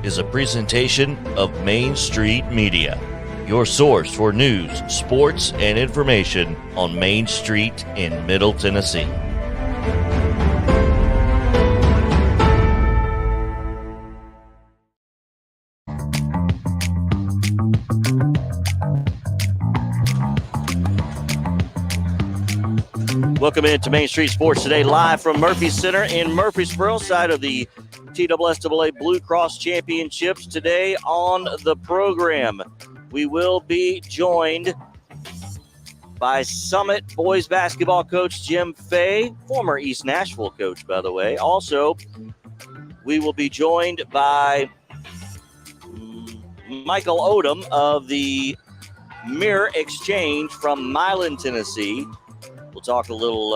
is a presentation of Main Street Media, your source for news, sports, and information on Main Street in Middle Tennessee. Welcome into Main Street Sports Today, live from Murphy Center in Murfreesboro, side of the TSSAA Blue Cross Championships. Today on the program, we will be joined by Summit boys basketball coach Jim Fay, former East Nashville coach, by the way. Also, we will be joined by Michael Odom of the Mirror Exchange from Milan, Tennessee. We'll talk a little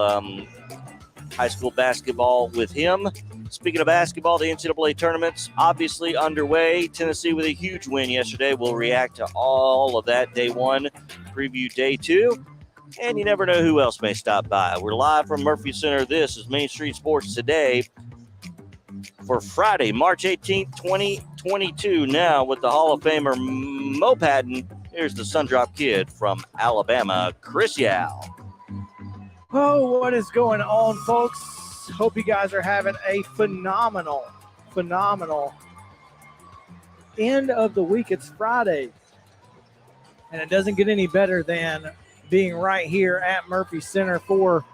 high school basketball with him. Speaking of basketball, the NCAA tournament's obviously underway. Tennessee with a huge win yesterday. We'll react to all of that day one, preview day two, and you never know who else may stop by. We're live from Murphy Center. This is Main Street Sports Today for Friday, March 18th, 2022. Now with the Hall of Famer Mo Patton, here's the Sundrop Kid from Alabama, Chris Yao. Oh, what is going on, folks? Hope you guys are having a phenomenal end of the week. It's Friday, and it doesn't get any better than being right here at Murphy Center for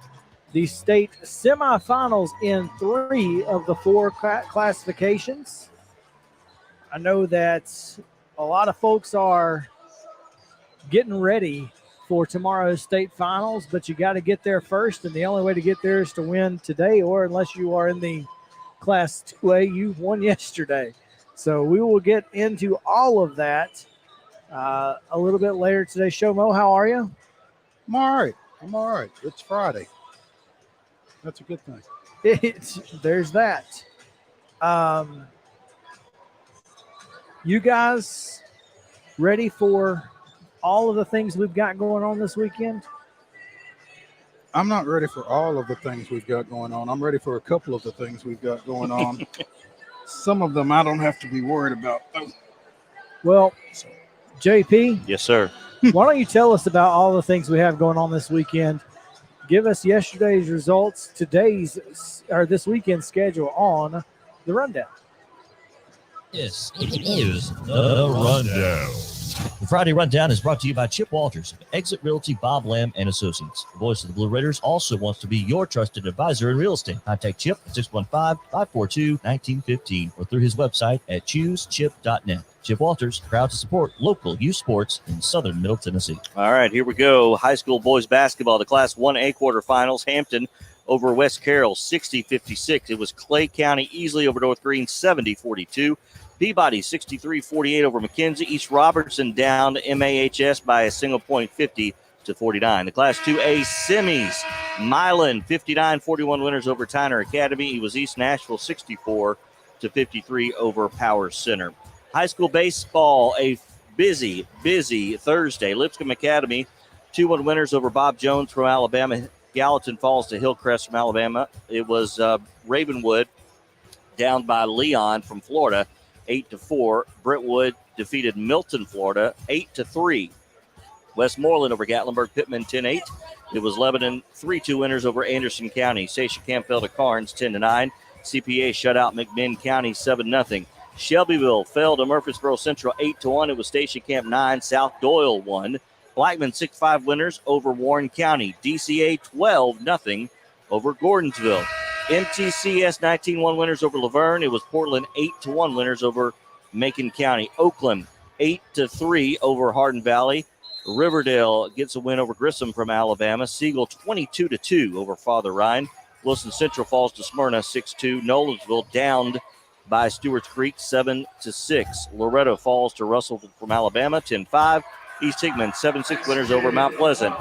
the state semifinals in 3 of the 4 classifications. I know that a lot of folks are getting ready for tomorrow's state finals, but you got to get there first, and the only way to get there is to win today, or unless you are in the Class 2A, you won yesterday. So we will get into all of that a little bit later today's show. Mo, how are you? I'm all right. It's Friday. That's a good thing. There's that. You guys ready for all of the things we've got going on this weekend? I'm not ready for all of the things we've got going on. I'm ready for a couple of the things we've got going on. Some of them I don't have to be worried about. Well, JP. Yes, sir. Why don't you tell us about all the things we have going on this weekend? Give us yesterday's results, this weekend's schedule on the rundown. Yes, it is the rundown. The Friday Rundown is brought to you by Chip Walters, Exit Realty, Bob Lamb, and Associates. The voice of the Blue Raiders also wants to be your trusted advisor in real estate. Contact Chip at 615-542-1915 or through his website at choosechip.net. Chip Walters, proud to support local youth sports in southern Middle Tennessee. All right, here we go. High school boys basketball, the Class 1A quarterfinals. Hampton over West Carroll, 60-56. It was Clay County easily over North Green, 70-42. Peabody 63-48 over McKenzie. East Robertson down to MAHS by a single point, 50-49. The Class 2A semis, Milan 59-41 winners over Tyner Academy. It was East Nashville 64-53 over Power Center. High school baseball, a busy Thursday. Lipscomb Academy 2-1 winners over Bob Jones from Alabama. Gallatin falls to Hillcrest from Alabama. It was Ravenwood down by Leon from Florida, 8-4. Brentwood defeated Milton, Florida, 8-3. Westmoreland over Gatlinburg Pittman, 10-8. It was Lebanon 3-2 winners over Anderson County. Stacia Camp fell to Carnes, 10-9. CPA shut out McMinn County, 7-0. Shelbyville fell to Murfreesboro Central, 8-1. It was Stacia Camp 9. South Doyle won. Blackman 6-5 winners over Warren County. DCA 12-0 over Gordonsville. MTCS 19-1 winners over Laverne. It was Portland 8-1 winners over Macon County. Oakland 8-3 over Hardin Valley. Riverdale gets a win over Grissom from Alabama. Siegel 22-2 over Father Rhine. Wilson Central falls to Smyrna 6-2. Nolensville downed by Stewart's Creek 7-6. Loretto falls to Russell from Alabama 10-5. East Hickman 7-6 winners over Mount Pleasant.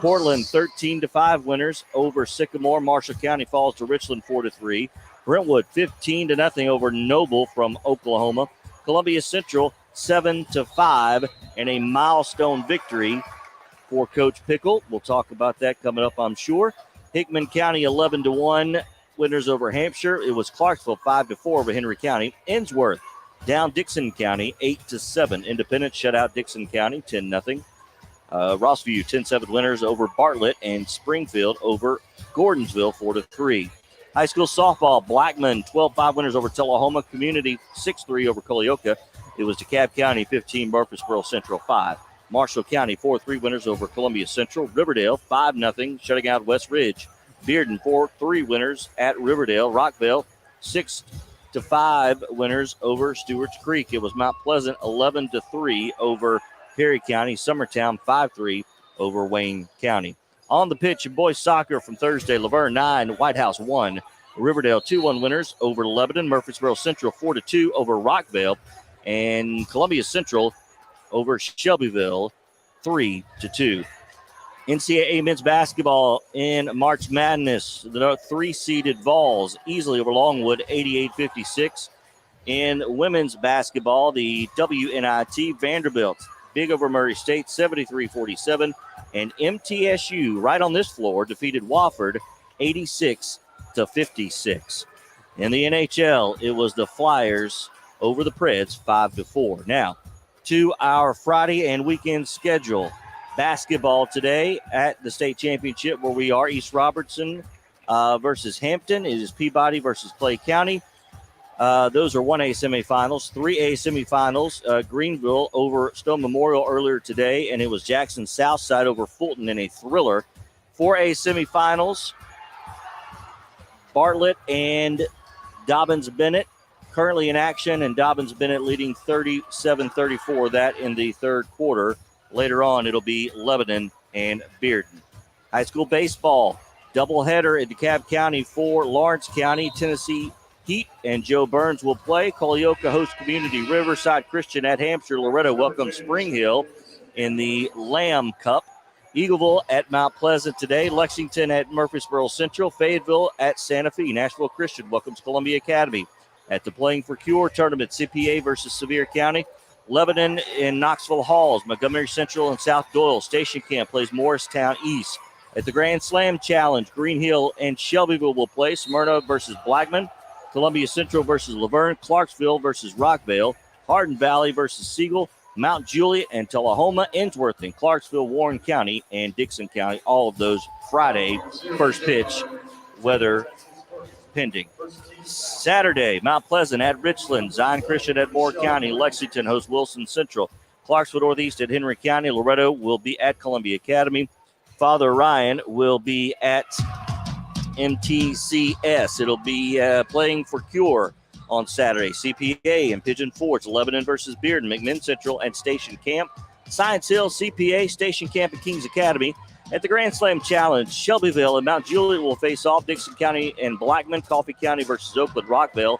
Portland 13-5 winners over Sycamore. Marshall County falls to Richland 4-3. Brentwood 15-0 over Noble from Oklahoma. Columbia Central 7-5 and a milestone victory for Coach Pickle. We'll talk about that coming up, I'm sure. Hickman County 11-1 winners over Hampshire. It was Clarksville 5-4 over Henry County. Innsworth down Dixon County 8-7. Independence shut out Dixon County 10-0. Rossview 10-7 winners over Bartlett, and Springfield over Gordonsville 4-3. High school softball, Blackman 12-5 winners over Tullahoma. Community 6-3 over Culleoka. It was DeKalb County 15, Murfreesboro Central 5. Marshall County 4-3 winners over Columbia Central. Riverdale 5-0 shutting out West Ridge. Bearden 4-3 winners at Riverdale. Rockville 6-5 winners over Stewart's Creek. It was Mount Pleasant 11-3 over Perry County. Summertown 5-3 over Wayne County. On the pitch in boys soccer from Thursday, Laverne 9, White House 1. Riverdale 2-1 winners over Lebanon. Murfreesboro Central 4-2 over Rockville. And Columbia Central over Shelbyville 3-2. NCAA men's basketball in March Madness. The 3-seeded Vols easily over Longwood 88-56. In women's basketball, the WNIT Vanderbilt big over Murray State 73-47. And MTSU right on this floor defeated Wofford 86-56. In the NHL, it was the Flyers over the Preds 5-4. Now, to our Friday and weekend schedule. Basketball today at the state championship where we are. East Robertson versus Hampton. It is Peabody versus Clay County. Those are 1A semifinals. 3A semifinals. Greenville over Stone Memorial earlier today, and it was Jackson Southside over Fulton in a thriller. 4A semifinals. Bartlett and Dobbins-Bennett currently in action, and Dobbins-Bennett leading 37-34. That in the third quarter. Later on, it'll be Lebanon and Bearden. High school baseball, doubleheader in DeKalb County for Lawrence County. Tennessee Heat and Joe Burns will play. Culleoka hosts Community. Riverside Christian at Hampshire. Loretto welcomes Spring Hill in the Lamb Cup. Eagleville at Mount Pleasant today. Lexington at Murfreesboro Central. Fayetteville at Santa Fe. Nashville Christian welcomes Columbia Academy. At the Playing for Cure tournament, CPA versus Sevier County. Lebanon in Knoxville Halls, Montgomery Central and South Doyle. Station Camp plays Morristown East. At the Grand Slam Challenge, Green Hill and Shelbyville will play. Smyrna versus Blackman. Columbia Central versus Laverne. Clarksville versus Rockvale. Hardin Valley versus Siegel. Mount Juliet and Tullahoma. Ensworth and Clarksville, Warren County, and Dixon County. All of those Friday first pitch weather pending. Saturday, Mount Pleasant at Richland. Zion Christian at Moore County. Lexington hosts Wilson Central. Clarksville Northeast at Henry County. Loretto will be at Columbia Academy. Father Ryan will be at MTCS. It'll be Playing for Cure on Saturday. CPA and Pigeon Forge. Lebanon versus Bearden. McMinn Central and Station Camp. Science Hill, CPA, Station Camp, and Kings Academy. At the Grand Slam Challenge, Shelbyville and Mount Juliet will face off. Dixon County and Blackman. Coffee County versus Oakland. Rockville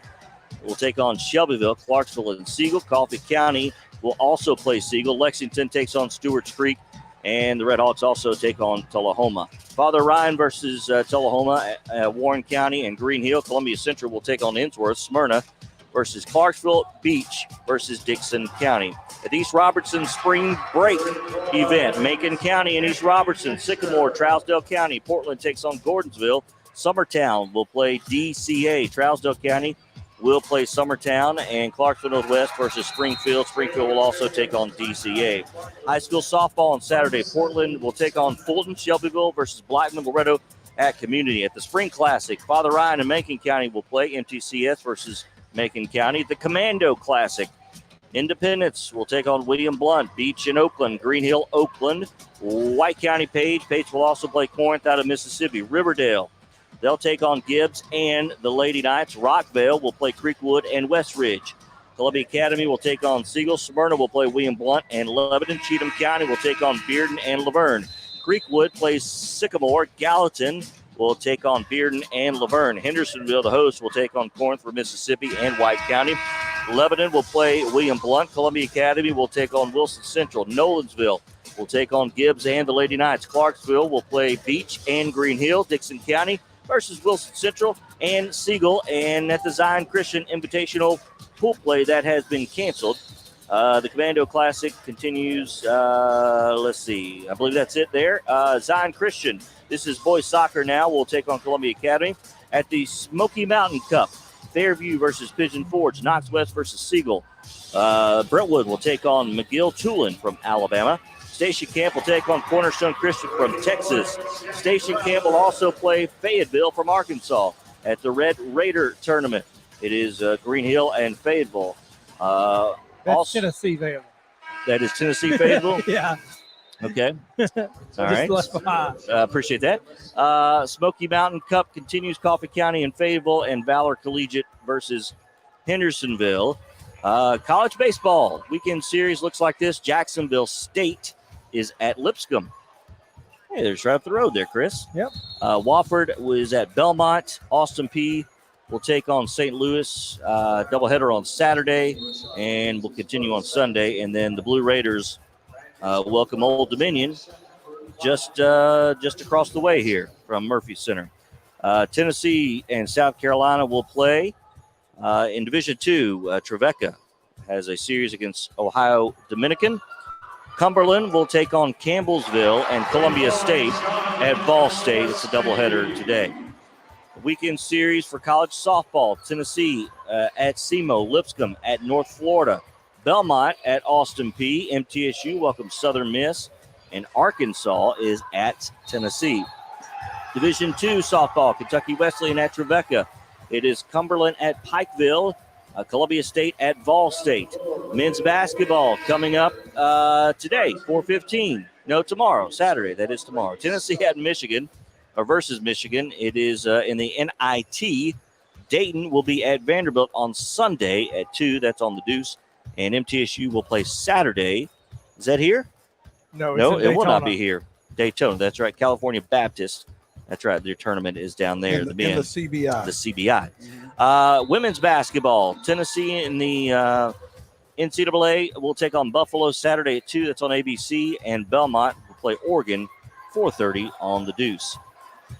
will take on Shelbyville. Clarksville and Siegel. Coffee County will also play Siegel. Lexington takes on Stewart's Creek. And the Red Hawks also take on Tullahoma. Father Ryan versus Tullahoma, Warren County, and Green Hill. Columbia Central will take on Ensworth. Smyrna versus Clarksville. Beach versus Dixon County. At East Robertson Spring Break event, Macon County and East Robertson. Sycamore, Trousdale County. Portland takes on Gordonsville. Summertown will play DCA. Trousdale County will play Summertown, and Clarksville Northwest versus Springfield. Springfield will also take on DCA. High school softball on Saturday. Portland will take on Fulton. Shelbyville versus Blackman. Loretto at Community. At the Spring Classic, Father Ryan and Macon County will play. MTCS versus Macon County. The Commando Classic, Independence will take on William Blunt. Beach in Oakland. Green Hill, Oakland. White County, Page. Page will also play Corinth out of Mississippi. Riverdale, they'll take on Gibbs and the Lady Knights. Rockvale will play Creekwood and West Ridge. Columbia Academy will take on Siegel. Smyrna will play William Blunt and Lebanon. Cheatham County will take on Bearden and Laverne. Creekwood plays Sycamore. Gallatin will take on Bearden and Laverne. Hendersonville, the host, will take on Corinth for Mississippi and White County. Lebanon will play William Blunt. Columbia Academy will take on Wilson Central. Nolensville will take on Gibbs and the Lady Knights. Clarksville will play Beach and Green Hill. Dixon County versus Wilson Central and Siegel. And at the Zion Christian Invitational pool play, that has been canceled. The Commando Classic continues. Let's see. I believe that's it there. Zion Christian. This is boys soccer now. We'll take on Columbia Academy. At the Smoky Mountain Cup, Fairview versus Pigeon Forge. Knox West versus Siegel. Brentwood will take on McGill-Tulane from Alabama. Station Camp will take on Cornerstone Christian from Texas. Station Camp will also play Fayetteville from Arkansas at the Red Raider tournament. It is Green Hill and Fayetteville. That's also, Tennessee there. that is Tennessee Fayetteville? Yeah. Okay. All right. Appreciate that. Smoky Mountain Cup continues. Coffee County and Fayetteville, and Valor Collegiate versus Hendersonville. College baseball weekend series looks like this. Jacksonville State is at Lipscomb. Hey, there's right up the road there, Chris. Yep. Wofford was at Belmont. Austin P will take on St. Louis. Doubleheader on Saturday, and will continue on Sunday. And then the Blue Raiders welcome Old Dominion just across the way here from Murphy Center. Tennessee and South Carolina will play. In Division II, Trevecca has a series against Ohio Dominican. Cumberland will take on Campbellsville, and Columbia State at Ball State. It's a doubleheader today. Weekend series for college softball. Tennessee at SEMO. Lipscomb at North Florida. Belmont at Austin P. MTSU welcomes Southern Miss, and Arkansas is at Tennessee. Division II softball. Kentucky Wesleyan at Trevecca. It is Cumberland at Pikeville, Columbia State at Ball State. Men's basketball coming up today, 4:15. No, tomorrow, Saturday. That is tomorrow. Tennessee at Michigan, or versus Michigan. It is in the NIT. Dayton will be at Vanderbilt on Sunday at 2. That's on the Deuce. And MTSU will play Saturday. Is that here? No, it will not be here. Daytona. That's right. California Baptist. That's right. Their tournament is down there. In the CBI. The CBI. Women's basketball. Tennessee in the NCAA will take on Buffalo Saturday at 2. That's on ABC. And Belmont will play Oregon 4:30 on the Deuce.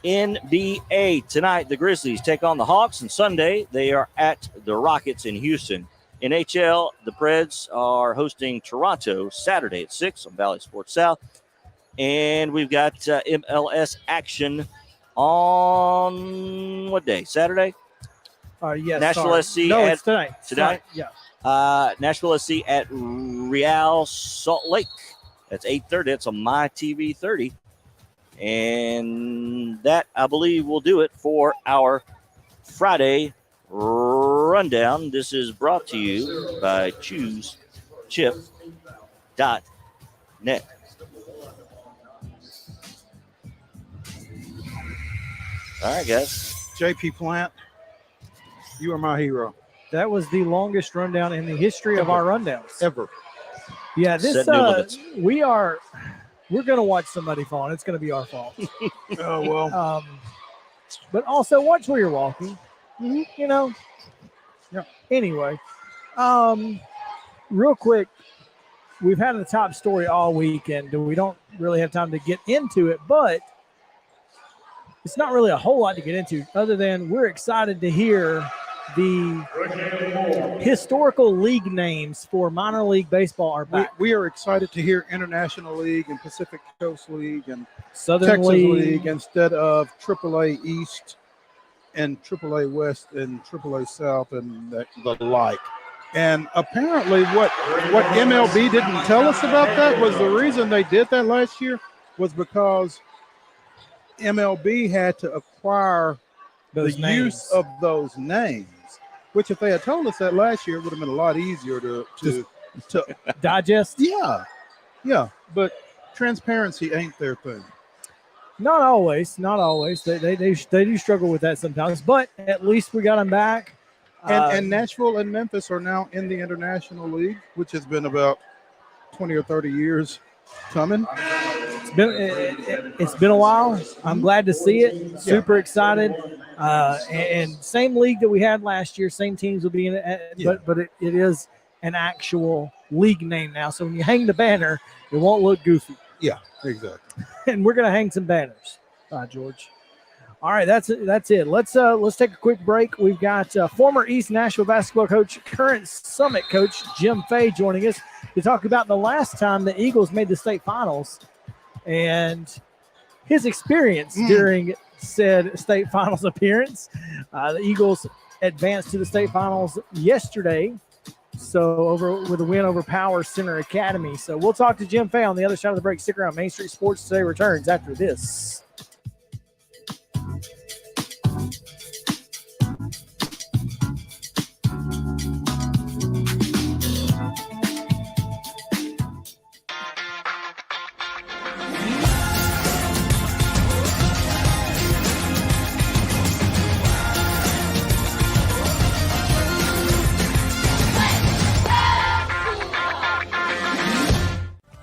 NBA tonight, the Grizzlies take on the Hawks. And Sunday, they are at the Rockets in Houston. NHL, the Preds are hosting Toronto Saturday at 6 on Valley Sports South. And we've got MLS action on what day? Saturday? Yes. Nashville SC it's tonight. Tonight? Yeah. Nashville SC at Real Salt Lake. That's 8:30. That's on my TV 30. And that, I believe, will do it for our Friday rundown. This is brought to you by ChooseChip.net. All right, guys. JP Plant, you are my hero. That was the longest rundown in the history of our rundowns. Ever. Yeah, this we're gonna watch somebody fall, and it's gonna be our fault. Oh well. But also watch where you're walking. You know. Yeah. Anyway, real quick, we've had the top story all week, and we don't really have time to get into it, but it's not really a whole lot to get into other than we're excited to hear the historical league names for minor league baseball are back. We are excited to hear International League and Pacific Coast League and Southern Texas League. League instead of AAA East and AAA West and AAA South and the like. And apparently what MLB didn't tell us about that was the reason they did that last year was because MLB had to acquire Those the names. use of those names, which if they had told us that last year, it would have been a lot easier to Digest. Yeah, but transparency ain't their thing. Not always. They do struggle with that sometimes, but at least we got them back. And Nashville and Memphis are now in the International League, which has been about 20 or 30 years coming. It's been a while. I'm glad to see it. Super excited. And same league that we had last year, same teams will be in it, but it is an actual league name now. So when you hang the banner, it won't look goofy. Yeah, exactly. And we're gonna hang some banners. George. All right, that's it. Let's take a quick break. We've got former East Nashville basketball coach, current Summit coach Jim Fay joining us to talk about the last time the Eagles made the state finals and his experience during said state finals appearance. The Eagles advanced to the state finals yesterday. So with a win over Power Center Academy. So we'll talk to Jim Fay on the other side of the break. Stick around. Main Street Sports Today returns after this.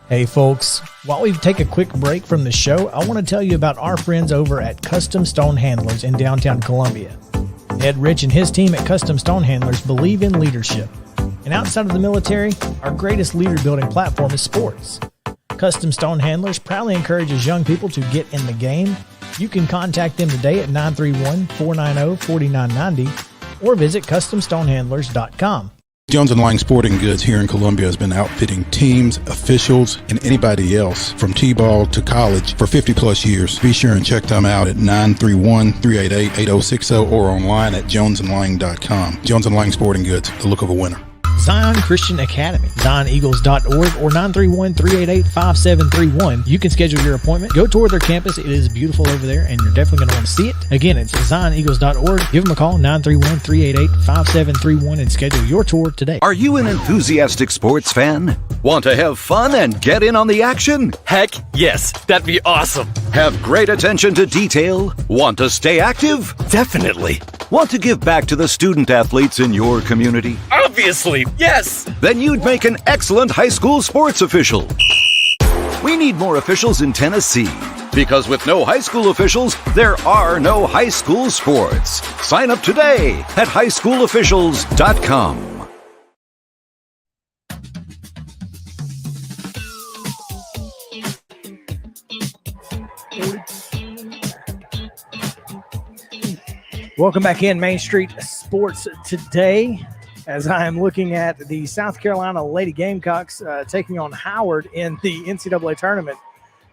Hey folks, while we take a quick break from the show, I want to tell you about our friends over at Custom Stone Handlers in downtown Columbia. Ed Rich and his team at Custom Stone Handlers believe in leadership. And outside of the military, our greatest leader building platform is sports. Custom Stone Handlers proudly encourages young people to get in the game. You can contact them today at 931-490-4990 or visit CustomStonehandlers.com. Jones & Lang Sporting Goods here in Columbia has been outfitting teams, officials, and anybody else from T-ball to college for 50-plus years. Be sure and check them out at 931-388-8060 or online at jonesandlang.com. Jones & Lang Sporting Goods, the look of a winner. Zion Christian Academy, ZionEagles.org or 931-388-5731. You can schedule your appointment. Go tour their campus. It is beautiful over there, and you're definitely going to want to see it. Again, it's ZionEagles.org. Give them a call, 931-388-5731, and schedule your tour today. Are you an enthusiastic sports fan? Want to have fun and get in on the action? Heck yes, that'd be awesome. Have great attention to detail? Want to stay active? Definitely. Want to give back to the student athletes in your community? Obviously, yes. Then you'd make an excellent high school sports official. We need more officials in Tennessee, because with no high school officials, there are no high school sports. Sign up today at highschoolofficials.com. Welcome back in Main Street Sports Today, as I am looking at the South Carolina Lady Gamecocks taking on Howard in the NCAA tournament.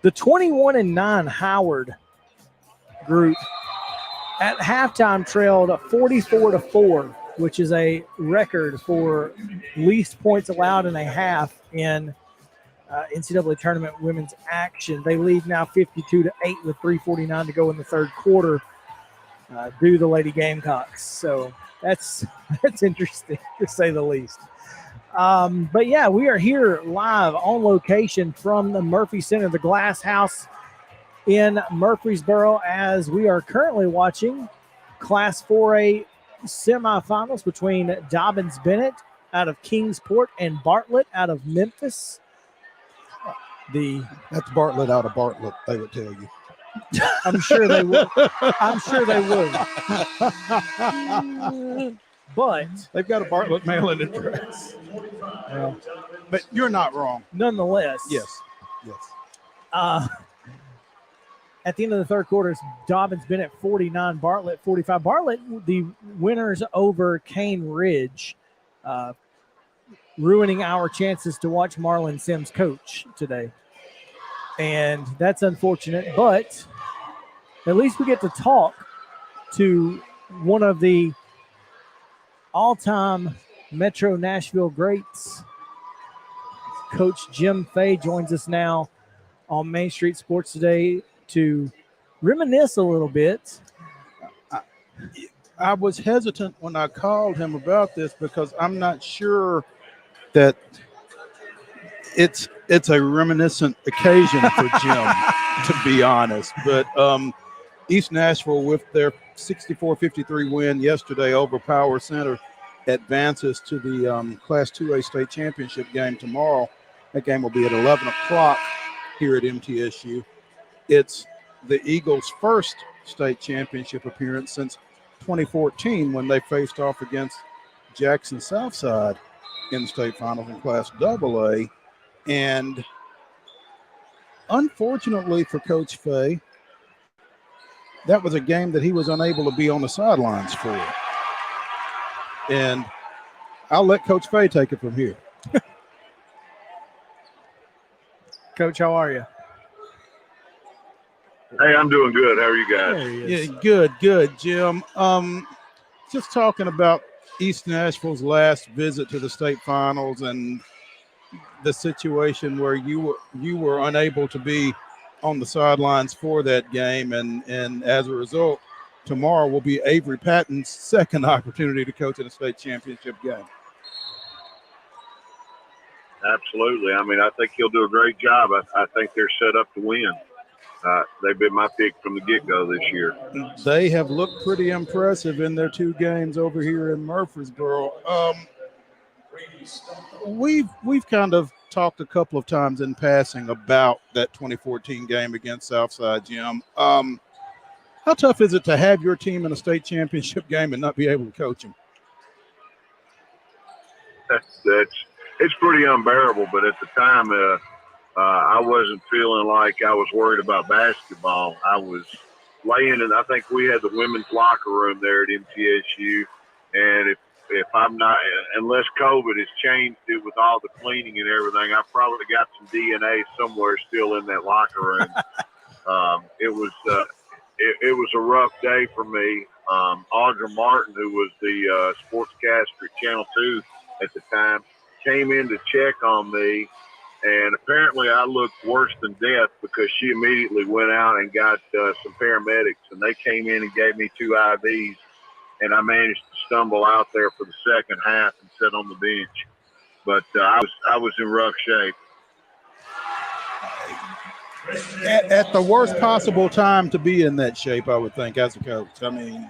The 21-9 Howard group at halftime trailed 44-4, which is a record for least points allowed in a half in NCAA tournament women's action. They lead now 52-8 with 3:49 to go in the third quarter. Do the Lady Gamecocks. So that's interesting to say the least. But yeah, we are here live on location from the Murphy Center, the Glass House in Murfreesboro, as we are currently watching Class 4A semifinals between Dobbins-Bennett out of Kingsport and Bartlett out of Memphis. That's Bartlett out of Bartlett, they would tell you. I'm sure they would. But They've got a Bartlett mailing address. But you're not wrong. Nonetheless. Yes. At the end of the third quarter, it's Dobbins-Bennett 49, Bartlett 45. Bartlett, the winners over Cane Ridge, ruining our chances to watch Marlon Sims coach today. And that's unfortunate, but at least we get to talk to one of the all-time Metro Nashville greats. Coach Jim Fay joins us now on Main Street Sports Today to reminisce a little bit. I was hesitant when I called him about this because I'm not sure that it's a reminiscent occasion for Jim, to be honest. But East Nashville, with their 64-53 win yesterday over Power Center, advances to the Class 2A state championship game tomorrow. That game will be at 11 o'clock here at MTSU. It's the Eagles' first state championship appearance since 2014, when they faced off against Jackson Southside in the state finals in Class AA. And unfortunately for Coach Fay, that was a game that he was unable to be on the sidelines for. And I'll let Coach Fay take it from here. Coach, how are you? Hey, I'm doing good. How are you guys? Yeah, good, Jim. just talking about East Nashville's last visit to the state finals and the situation where you were unable to be on the sidelines for that game, and as a result, tomorrow will be Avery Patton's second opportunity to coach in a state championship game. Absolutely. I mean, I think he'll do a great job. I think they're set up to win. They've been my pick from the get-go this year. They have looked pretty impressive in their 2 games over here in Murfreesboro. We've kind of talked a couple of times in passing about that 2014 game against Southside, Jim. How tough is it to have your team in a state championship game and not be able to coach them? It's pretty unbearable, but at the time, I wasn't feeling like I was worried about basketball. I was laying in, I think we had the women's locker room there at MTSU, and if I'm not, unless COVID has changed it with all the cleaning and everything, I probably got some DNA somewhere still in that locker room. It was a rough day for me. Audra Martin, who was the sportscaster at Channel 2 at the time, came in to check on me, and apparently I looked worse than death because she immediately went out and got some paramedics, and they came in and gave me 2 IVs, and I managed to stumble out there for the second half and sit on the bench. But I was in rough shape. At the worst possible time to be in that shape, I would think, as a coach. I mean,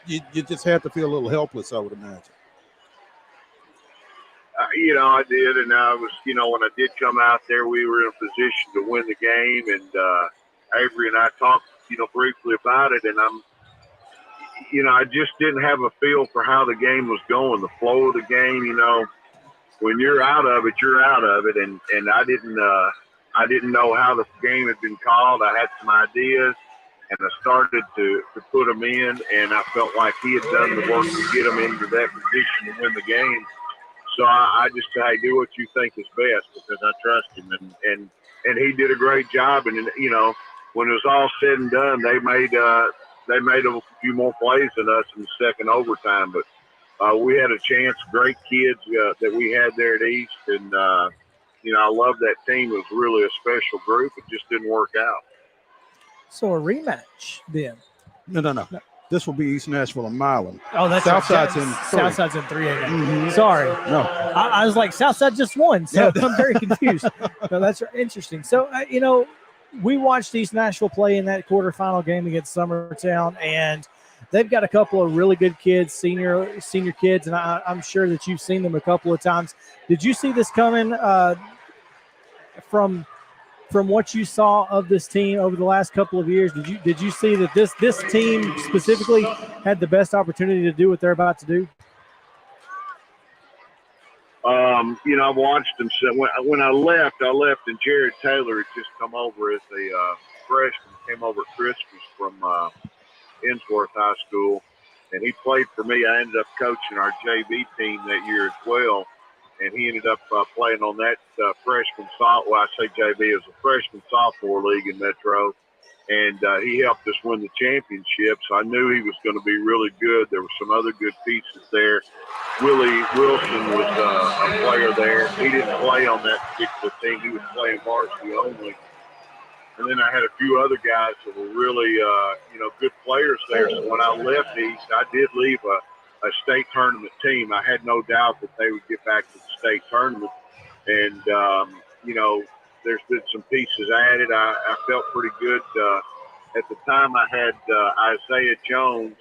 you just have to feel a little helpless, I would imagine. I did, and I was, when I did come out there, we were in a position to win the game, and Avery and I talked, briefly about it, and I just didn't have a feel for how the game was going, the flow of the game. When you're out of it, you're out of it, and I didn't know how the game had been called. I had some ideas, and I started to put them in, and I felt like he had done the work to get them into that position to win the game. So I just said, hey, do what you think is best because I trust him. And he did a great job. And, when it was all said and done, they made a few more plays than us in the second overtime. But we had a chance, great kids that we had there at East. And, I love that team. It was really a special group. It just didn't work out. So a rematch then? No. This will be East Nashville and Milan. Oh, that's Southside's right. in 3. Southside's in 3A. Mm-hmm. Sorry. No. I was like, Southside just won, so I'm very confused. No, that's interesting. So, we watched East Nashville play in that quarterfinal game against Summertown, and they've got a couple of really good kids, senior kids, and I'm sure that you've seen them a couple of times. Did you see this coming from what you saw of this team over the last couple of years? Did you see that this team specifically had the best opportunity to do what they're about to do? I watched them. So when I left, and Jared Taylor had just come over as a freshman, came over at Christmas from Innsworth High School, and he played for me. I ended up coaching our JV team that year as well. And he ended up playing on that freshman sophomore. Well, I say JV, it was a freshman sophomore league in Metro, and he helped us win the championship. So I knew he was going to be really good. There were some other good pieces there. Willie Wilson was a player there. He didn't play on that particular team. He was playing varsity only. And then I had a few other guys that were really, good players there. So when I left East, I did leave a state tournament team. I had no doubt that they would get back to the state tournament. And, there's been some pieces added. I felt pretty good. At the time, I had Isaiah Jones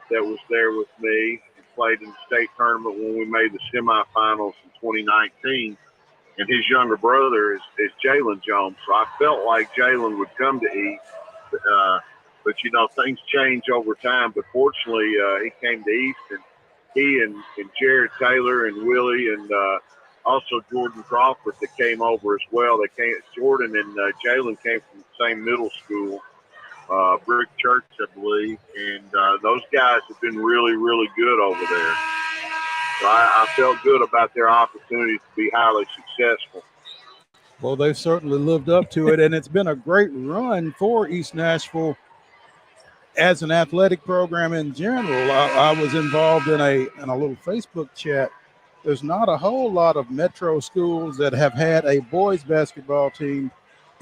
that was there with me and played in the state tournament when we made the semifinals in 2019. And his younger brother is Jalen Jones. So I felt like Jalen would come to East. But, things change over time. But fortunately, he came to East, and he and Jared Taylor and Willie and also Jordan Crawford that came over as well. Jordan and Jalen came from the same middle school, Brick Church, I believe. And those guys have been really, really good over there. So I felt good about their opportunity to be highly successful. Well, they've certainly lived up to it, and it's been a great run for East Nashville. as an athletic program in general, I was involved in a little Facebook chat. There's not a whole lot of metro schools that have had a boys basketball team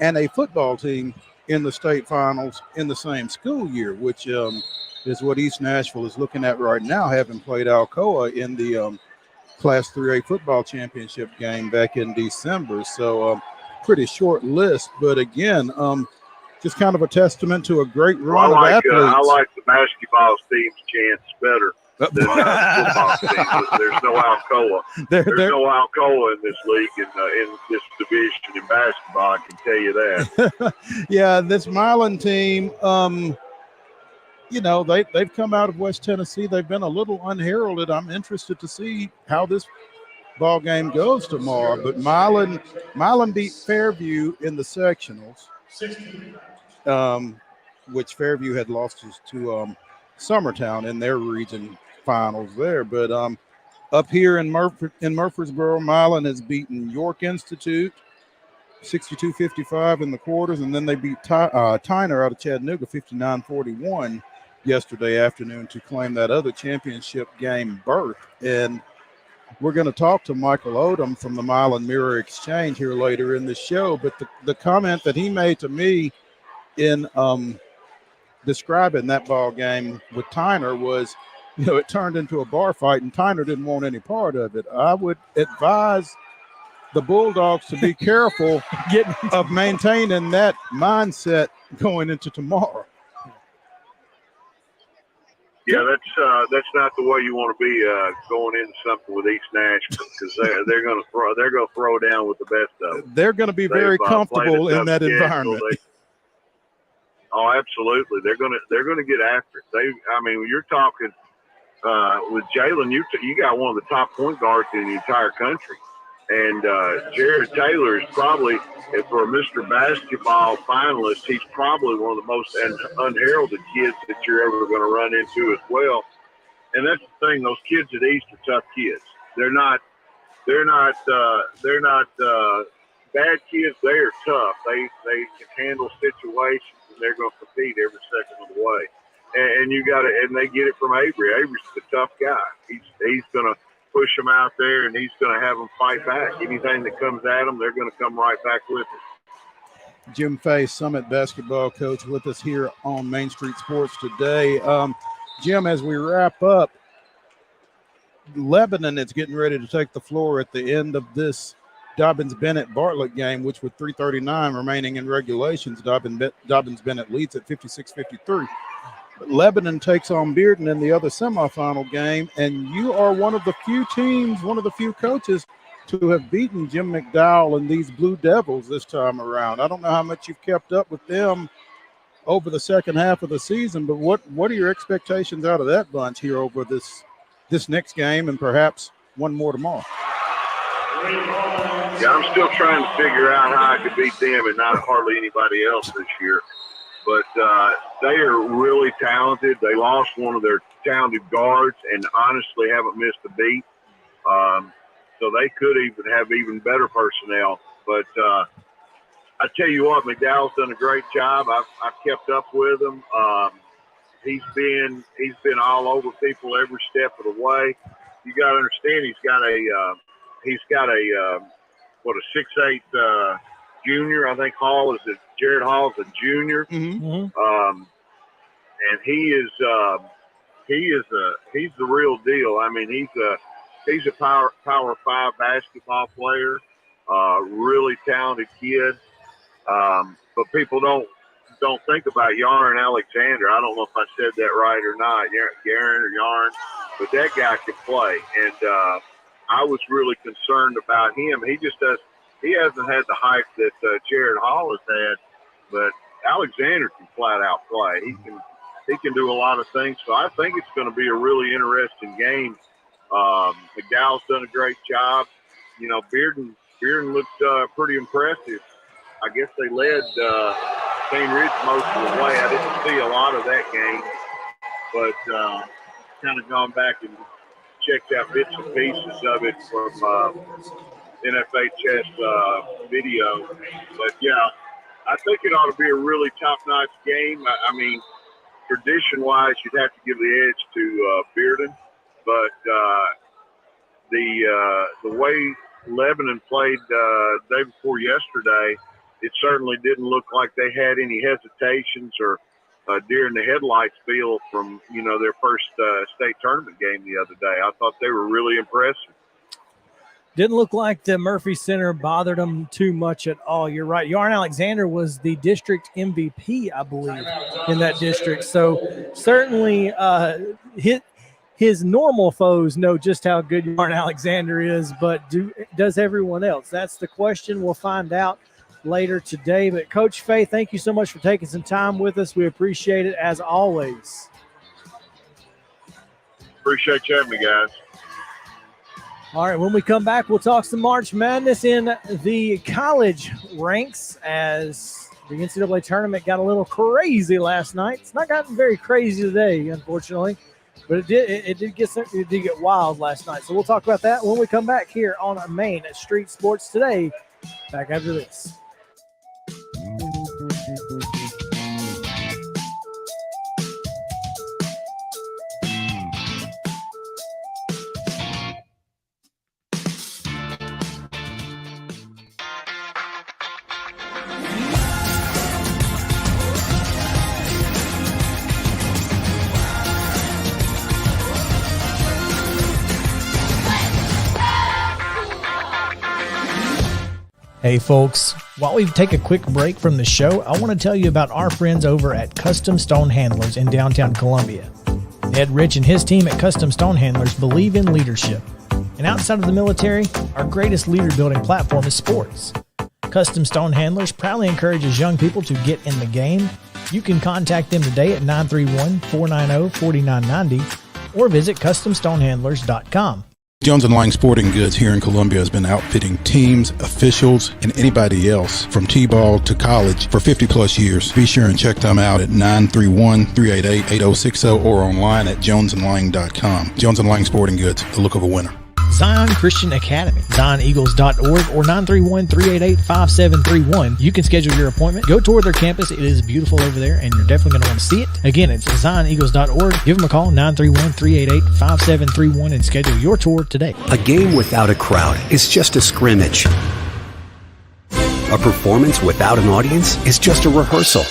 and a football team in the state finals in the same school year, which is what East Nashville is looking at right now, having played Alcoa in the Class 3A football championship game back in December. So pretty short list, but again, just kind of a testament to a great run of athletes. I like the basketball team's chance better than the football team. There's no Alcoa. There's no Alcoa in this league, in this division in basketball, I can tell you that. Yeah, this Milan team, you know, they've come out of West Tennessee. They've been a little unheralded. I'm interested to see how this ball game goes tomorrow. But Milan beat Fairview in the sectionals, which Fairview had lost to Summertown in their region finals there. But up here in Murfreesboro, Milan has beaten York Institute 62-55 in the quarters, and then they beat Tyner out of Chattanooga 59-41 yesterday afternoon to claim that other championship game berth. And we're going to talk to Michael Odom from the Milan Mirror Exchange here later in the show. But the comment that he made to me in describing that ball game with Tyner was, you know, it turned into a bar fight, and Tyner didn't want any part of it. I would advise the Bulldogs to be careful of maintaining that mindset going into tomorrow. Yeah, that's not the way you want to be going into something with East Nashville, because they're going to throw down with the best of them. They're going to be very comfortable in that environment. Oh, absolutely. They're going to get after it. When you're talking with Jalen, you got one of the top point guards in the entire country. And Jared Taylor is probably, for a Mr. Basketball finalist, he's probably one of the most unheralded kids that you're ever going to run into as well. And that's the thing; those kids at East are tough kids. They're not bad kids. They are tough. They can handle situations, and they're going to compete every second of the way. And they get it from Avery. Avery's the tough guy. He's going to push them out there, and he's going to have them fight back. Anything that comes at them, they're going to come right back with it. Jim Fay, Summit basketball coach, with us here on Main Street Sports today. Jim, as we wrap up, Lebanon is getting ready to take the floor at the end of this Dobbins-Bennett-Bartlett game, which with 3:39 remaining in regulations, Dobbins-Bennett leads at 56-53. Lebanon takes on Bearden in the other semifinal game, and you are one of the few teams, one of the few coaches to have beaten Jim McDowell and these Blue Devils this time around. I don't know how much you've kept up with them over the second half of the season, but what are your expectations out of that bunch here over this next game and perhaps one more tomorrow? Yeah, I'm still trying to figure out how I could beat them and not hardly anybody else this year. But they are really talented. They lost one of their talented guards and honestly haven't missed a beat. So they could even have even better personnel. But I tell you what, McDowell's done a great job. I've kept up with him. He's been all over people every step of the way. You got to understand he's got a 6'8" junior. I think Jared Hall is a junior. Mm-hmm. And he's the real deal. I mean, he's a power 5 basketball player, really talented kid. But people don't think about Yarn Alexander. I don't know if I said that right or not, Yarn or Yarn, but that guy can play. And I was really concerned about him. He hasn't had the hype that Jared Hall has had, but Alexander can flat out play. He can do a lot of things. So I think it's going to be a really interesting game. McDowell's done a great job. You know, Bearden looked pretty impressive. I guess they led Cane Ridge most of the way. I didn't see a lot of that game, but kind of gone back and checked out bits and pieces of it from NFHS video. But, yeah, I think it ought to be a really top-notch game. I mean, tradition-wise, you'd have to give the edge to Bearden, but the way Lebanon played day before yesterday, it certainly didn't look like they had any hesitations or deer in the headlights feel from their first state tournament game the other day. I thought they were really impressive. Didn't look like the Murphy Center bothered them too much at all. You're right. Yarn Alexander was the district MVP, I believe, in that district. So certainly his normal foes know just how good Yarn Alexander is, but does everyone else? That's the question. We'll find out later today. But Coach Faye, thank you so much for taking some time with us. We appreciate it as always. Appreciate you having me, guys. All right, when we come back, we'll talk some March Madness in the college ranks as the NCAA tournament got a little crazy last night. It's not gotten very crazy today, unfortunately, but it did get wild last night. So we'll talk about that when we come back here on Main Street Sports Today. Back after this. Hey folks, while we take a quick break from the show, I want to tell you about our friends over at Custom Stone Handlers in downtown Columbia. Ed Rich and his team at Custom Stone Handlers believe in leadership. And outside of the military, our greatest leader building platform is sports. Custom Stone Handlers proudly encourages young people to get in the game. You can contact them today at 931-490-4990 or visit CustomStonehandlers.com. Jones & Lang Sporting Goods here in Columbia has been outfitting teams, officials, and anybody else from T-ball to college for 50-plus years. Be sure and check them out at 931-388-8060 or online at jonesandlang.com. Jones & Lang Sporting Goods, the look of a winner. Zion Christian Academy, ZionEagles.org or 931-388-5731. You can schedule your appointment. Go tour their campus. It is beautiful over there, and you're definitely going to want to see it. Again, it's ZionEagles.org. Give them a call, 931-388-5731, and schedule your tour today. A game without a crowd is just a scrimmage. A performance without an audience is just a rehearsal.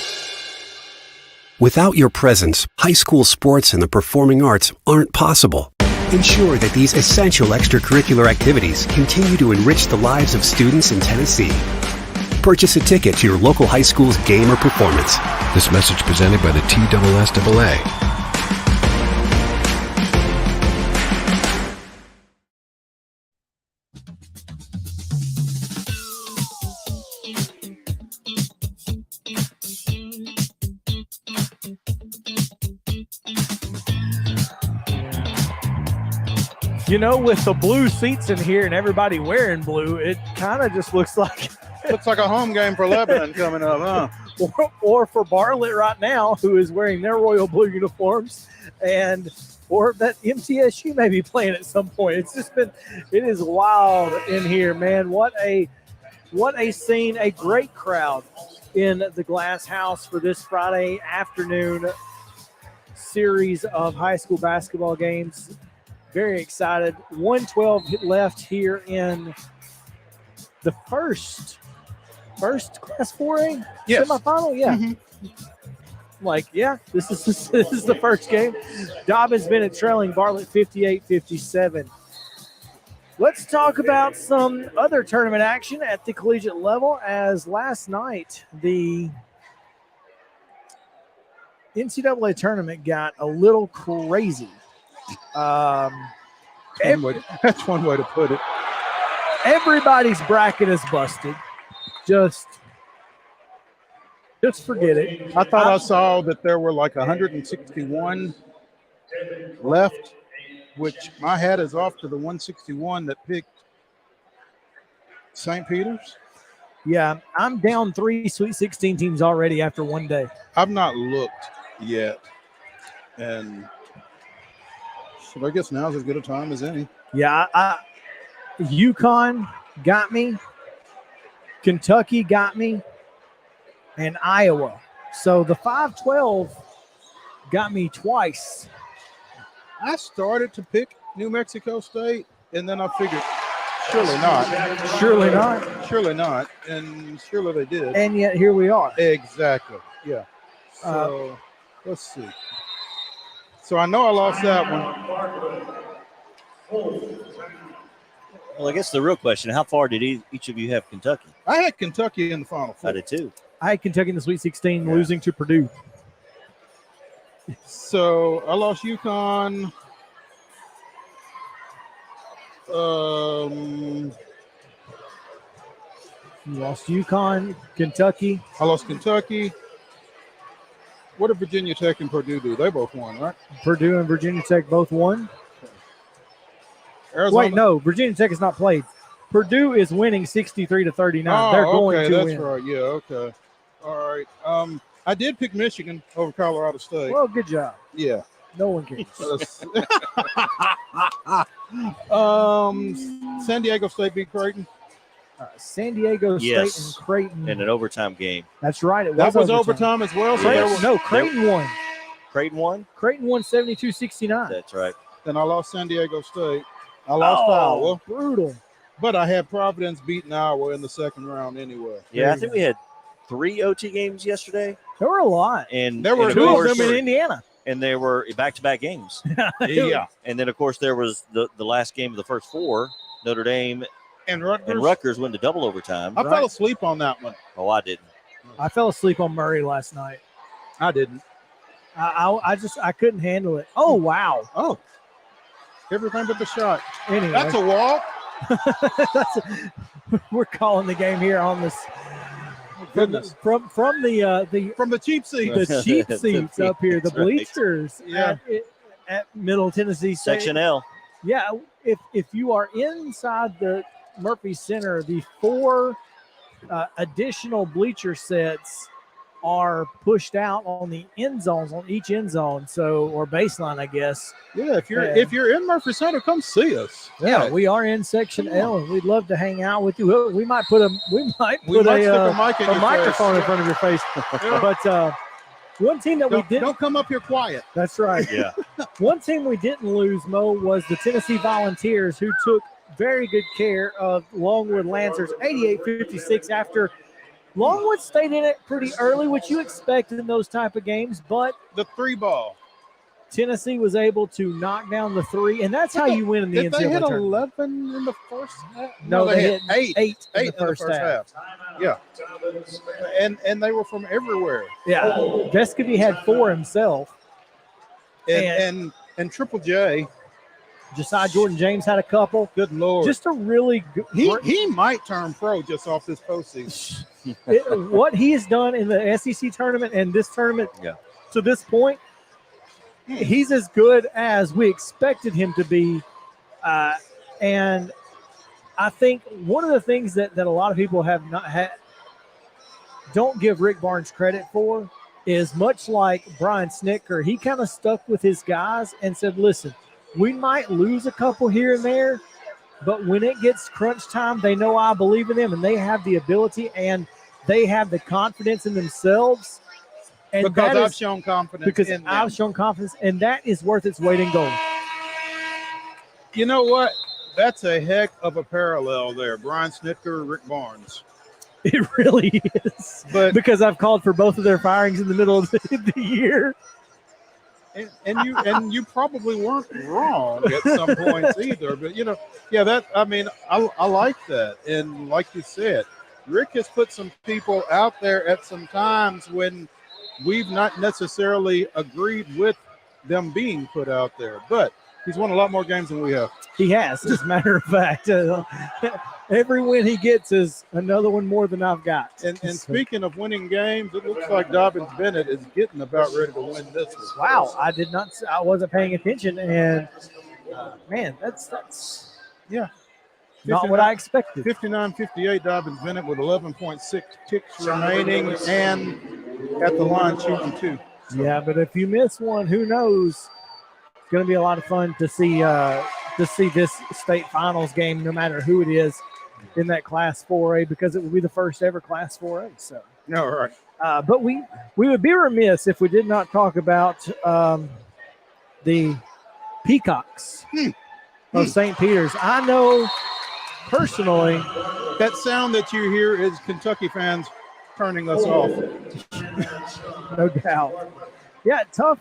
Without your presence, high school sports and the performing arts aren't possible. Ensure that these essential extracurricular activities continue to enrich the lives of students in Tennessee. Purchase a ticket to your local high school's game or performance. This message presented by the TSSAA. With the blue seats in here and everybody wearing blue, it kind of just looks like a home game for Lebanon coming up, huh? or for Bartlett right now, who is wearing their royal blue uniforms, or that MTSU may be playing at some point. It is wild in here, man. What a scene, a great crowd in the Glass House for this Friday afternoon series of high school basketball games. Very excited. 1:12 left here in the first Class 4A semifinal. Yeah. Mm-hmm. This is the first game. Dobbin's been trailing Bartlett 58-57. Let's talk about some other tournament action at the collegiate level, as last night the NCAA tournament got a little crazy. That's one way to put it. Everybody's bracket is busted. Just forget it. I thought I saw that there were like 161 left, which my hat is off to the 161 that picked St. Peter's. Yeah, I'm down 3 Sweet 16 teams already after one day. I've not looked yet, and I guess now's as good a time as any. Yeah, UConn got me, Kentucky got me, and Iowa. So the 5-12 got me twice. I started to pick New Mexico State, and then I figured, surely not. Surely not. Surely not. And surely they did. And yet here we are. Exactly. Yeah. So let's see. So I know I lost that one. Well, I guess the real question, how far did each of you have Kentucky? I had Kentucky in the Final Four. I did too. I had Kentucky in the Sweet 16, losing to Purdue. So I lost UConn. You lost UConn, Kentucky. I lost Kentucky. What did Virginia Tech and Purdue do? They both won, right? Purdue and Virginia Tech both won. Arizona. Wait, no, Virginia Tech has not played. Purdue is winning 63-39. Oh, They're going okay, to that's win. right. Yeah, okay. All right. I did pick Michigan over Colorado State. Well, good job. Yeah. No one cares. San Diego State beat Creighton. San Diego Yes. State and Creighton. In an overtime game. That's right. It That was overtime. overtime as well. So Yes. there was, Creighton won. Creighton won? Creighton won 72-69. That's right. then I lost San Diego State. I lost Iowa, Brutal. but I had Providence beating Iowa in the second round anyway. Yeah, I think we had 3 OT games yesterday. There were a lot. And There were and Two of course- them in Indiana. and they were back-to-back games. Yeah. And then, of course, there was the last game of the first 4. Notre Dame And Rutgers. and Rutgers went to double overtime. I fell asleep on that one. Oh, I didn't. I fell asleep on Murray last night. I didn't. I couldn't handle it. Oh, wow. Oh. Everything but the shot. Anyway. That's a walk. We're calling the game here on this. Goodness. From the cheap seats. The cheap seats up here, the That's right. bleachers Yeah. at Middle Tennessee State. Section L. Yeah, if you are inside the Murphy Center, the 4 additional bleacher sets are pushed out on the end zones, on each end zone, or baseline, I guess. Yeah, if you're in Murphy Center, come see us. Yeah, we are in Section L, and we'd love to hang out with you. We might put a stick a mic in your microphone face. in front of your face. But one team that we didn't. Don't come up here quiet. That's right. Yeah. One team we didn't lose, Mo, was the Tennessee Volunteers, who took very good care of Longwood Lancers 88-56 after Longwood stayed in it pretty early, which you expect in those type of games, but The 3-ball. Tennessee was able to knock down the 3, and that's how you win in the Did they NCAA hit tournament. 11 in the first half? No, they hit eight in the first half. Yeah. And they were from everywhere. Yeah, Vescovy had 4 himself. And Triple J, Josiah Jordan-James had a couple. good Lord. Just a really good. He might turn pro just off this postseason. What he has done in the SEC tournament and this tournament to this point, he's as good as we expected him to be. And I think one of the things that a lot of people have not had, don't give Rick Barnes credit for, is much like Brian Snicker, he kind of stuck with his guys and said, listen, we might lose a couple here and there, but when it gets crunch time, they know I believe in them, and they have the ability and they have the confidence in themselves. And Because I've shown confidence because in them. I've shown confidence, and that is worth its weight in gold. You know what? That's a heck of a parallel there. Brian Snitker, Rick Barnes. It really is. But Because I've called for both of their firings in the middle of the year. and you probably weren't wrong at some points either. But I like that. And like you said, Rick has put some people out there at some times when we've not necessarily agreed with them being put out there. But he's won a lot more games than we have. He has, as a matter of fact. Every win he gets is another one more than I've got. And speaking of winning games, it looks like Dobbins Bennett is getting about ready to win this one. Wow, I wasn't paying attention, and man, that's not what I expected. 59-58, Dobbins Bennett with 11.6 ticks remaining and at the line shooting 2. Yeah, but if you miss one, who knows? It's going to be a lot of fun to see this state finals game, no matter who it is. in that Class 4A because it would be the first ever Class 4A. So, All right. but we would be remiss if we did not talk about the Peacocks of St. Peter's. I know personally that sound that you hear is Kentucky fans turning us off. No doubt. Yeah, tough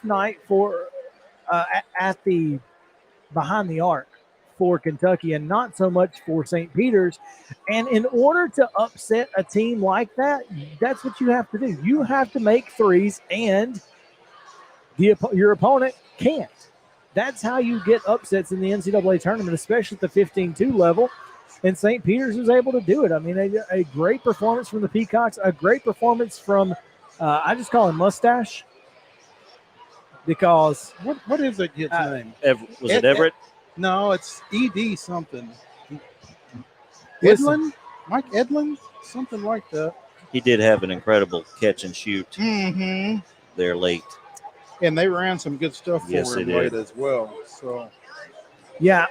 night for at the behind the arc for Kentucky, and not so much for St. Peter's. And in order to upset a team like that, that's what you have to do. You have to make threes, and your opponent can't. That's how you get upsets in the NCAA tournament, especially at the 15-2 level. And St. Peter's was able to do it. I mean, a great performance from the Peacocks, a great performance from, I just call him Mustache, because what is that kid's name? Was it Everett? No, it's ED something. Edlin? Mike Edlin? Something like that. He did have an incredible catch and shoot there late. And they ran some good stuff for him late as well. So, yeah,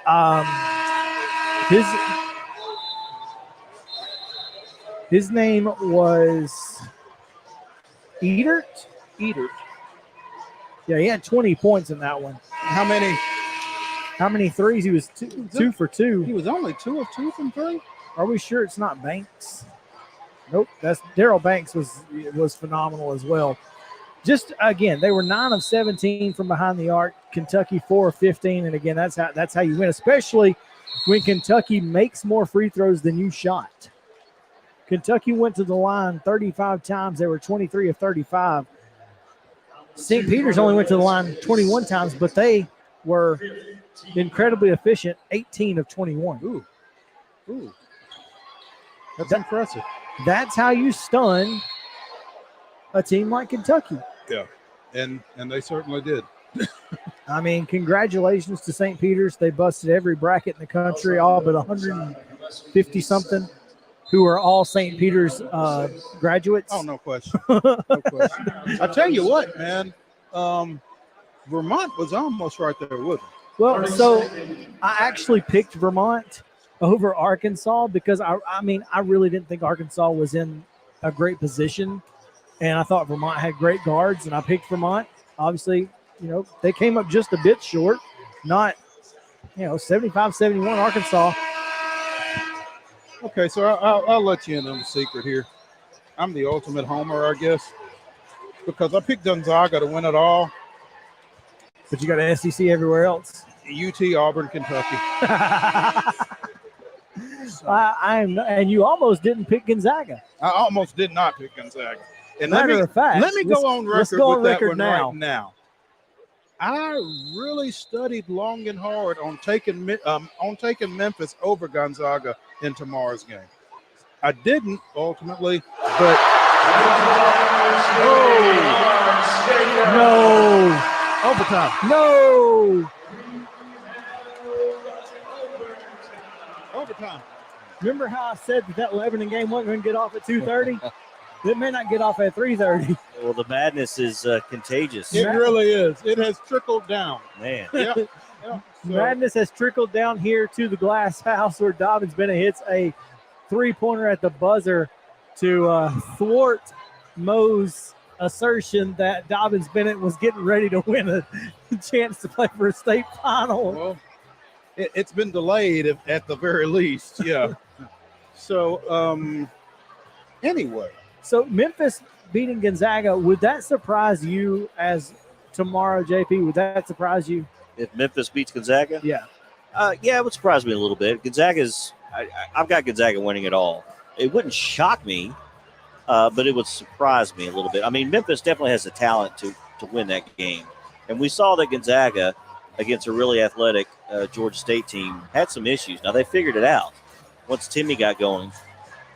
his name was Edert. Yeah, he had 20 points in that one. How many threes? He was two for two. He was only 2 of 2 from 3. Are we sure it's not Banks? Nope. That's Daryl Banks was phenomenal as well. Just again, they were 9 of 17 from behind the arc. Kentucky 4 of 15, and again, that's how you win, especially when Kentucky makes more free throws than you shot. Kentucky went to the line 35 times. They were 23 of 35. St. Peter's only went to the line 21 times, but they were incredibly efficient, 18 of 21. Ooh. That's impressive. That's how you stun a team like Kentucky. Yeah, and they certainly did. I mean, congratulations to St. Peter's. They busted every bracket in the country, all but 150-something, who are all St. Peter's graduates. Oh, no question. No question. I tell you what, man, Vermont was almost right there with them. Well, so I actually picked Vermont over Arkansas because, I really didn't think Arkansas was in a great position, and I thought Vermont had great guards, and I picked Vermont. Obviously, they came up just a bit short, not, 75-71 Arkansas. Okay, so I'll let you in on the secret here. I'm the ultimate homer, I guess, because I picked Gonzaga to win it all. But you got an SEC everywhere else. UT, Auburn, Kentucky. And you almost didn't pick Gonzaga. I almost did not pick Gonzaga. And matter of fact, let me go on record let's go on with record that one right now. I really studied long and hard on taking Memphis over Gonzaga in tomorrow's game. I didn't ultimately, but no overtime. No overtime. Remember how I said that Lebanon game wasn't going to get off at 2:30? It may not get off at 3:30. Well, the madness is contagious. It really is. It has trickled down. Man. Yep. Madness has trickled down here to the glass house where Dobbins Bennett hits a three-pointer at the buzzer to thwart Mo's assertion that Dobbins Bennett was getting ready to win a chance to play for a state final. Well, it's been delayed at the very least. Yeah. So, anyway. So Memphis beating Gonzaga, would that surprise you as tomorrow, JP? Would that surprise you? If Memphis beats Gonzaga? Yeah. Yeah, it would surprise me a little bit. I've got Gonzaga winning it all. It wouldn't shock me, but it would surprise me a little bit. I mean, Memphis definitely has the talent to win that game. And we saw that Gonzaga, against a really athletic Georgia State team, had some issues. Now, they figured it out. Once Timmy got going,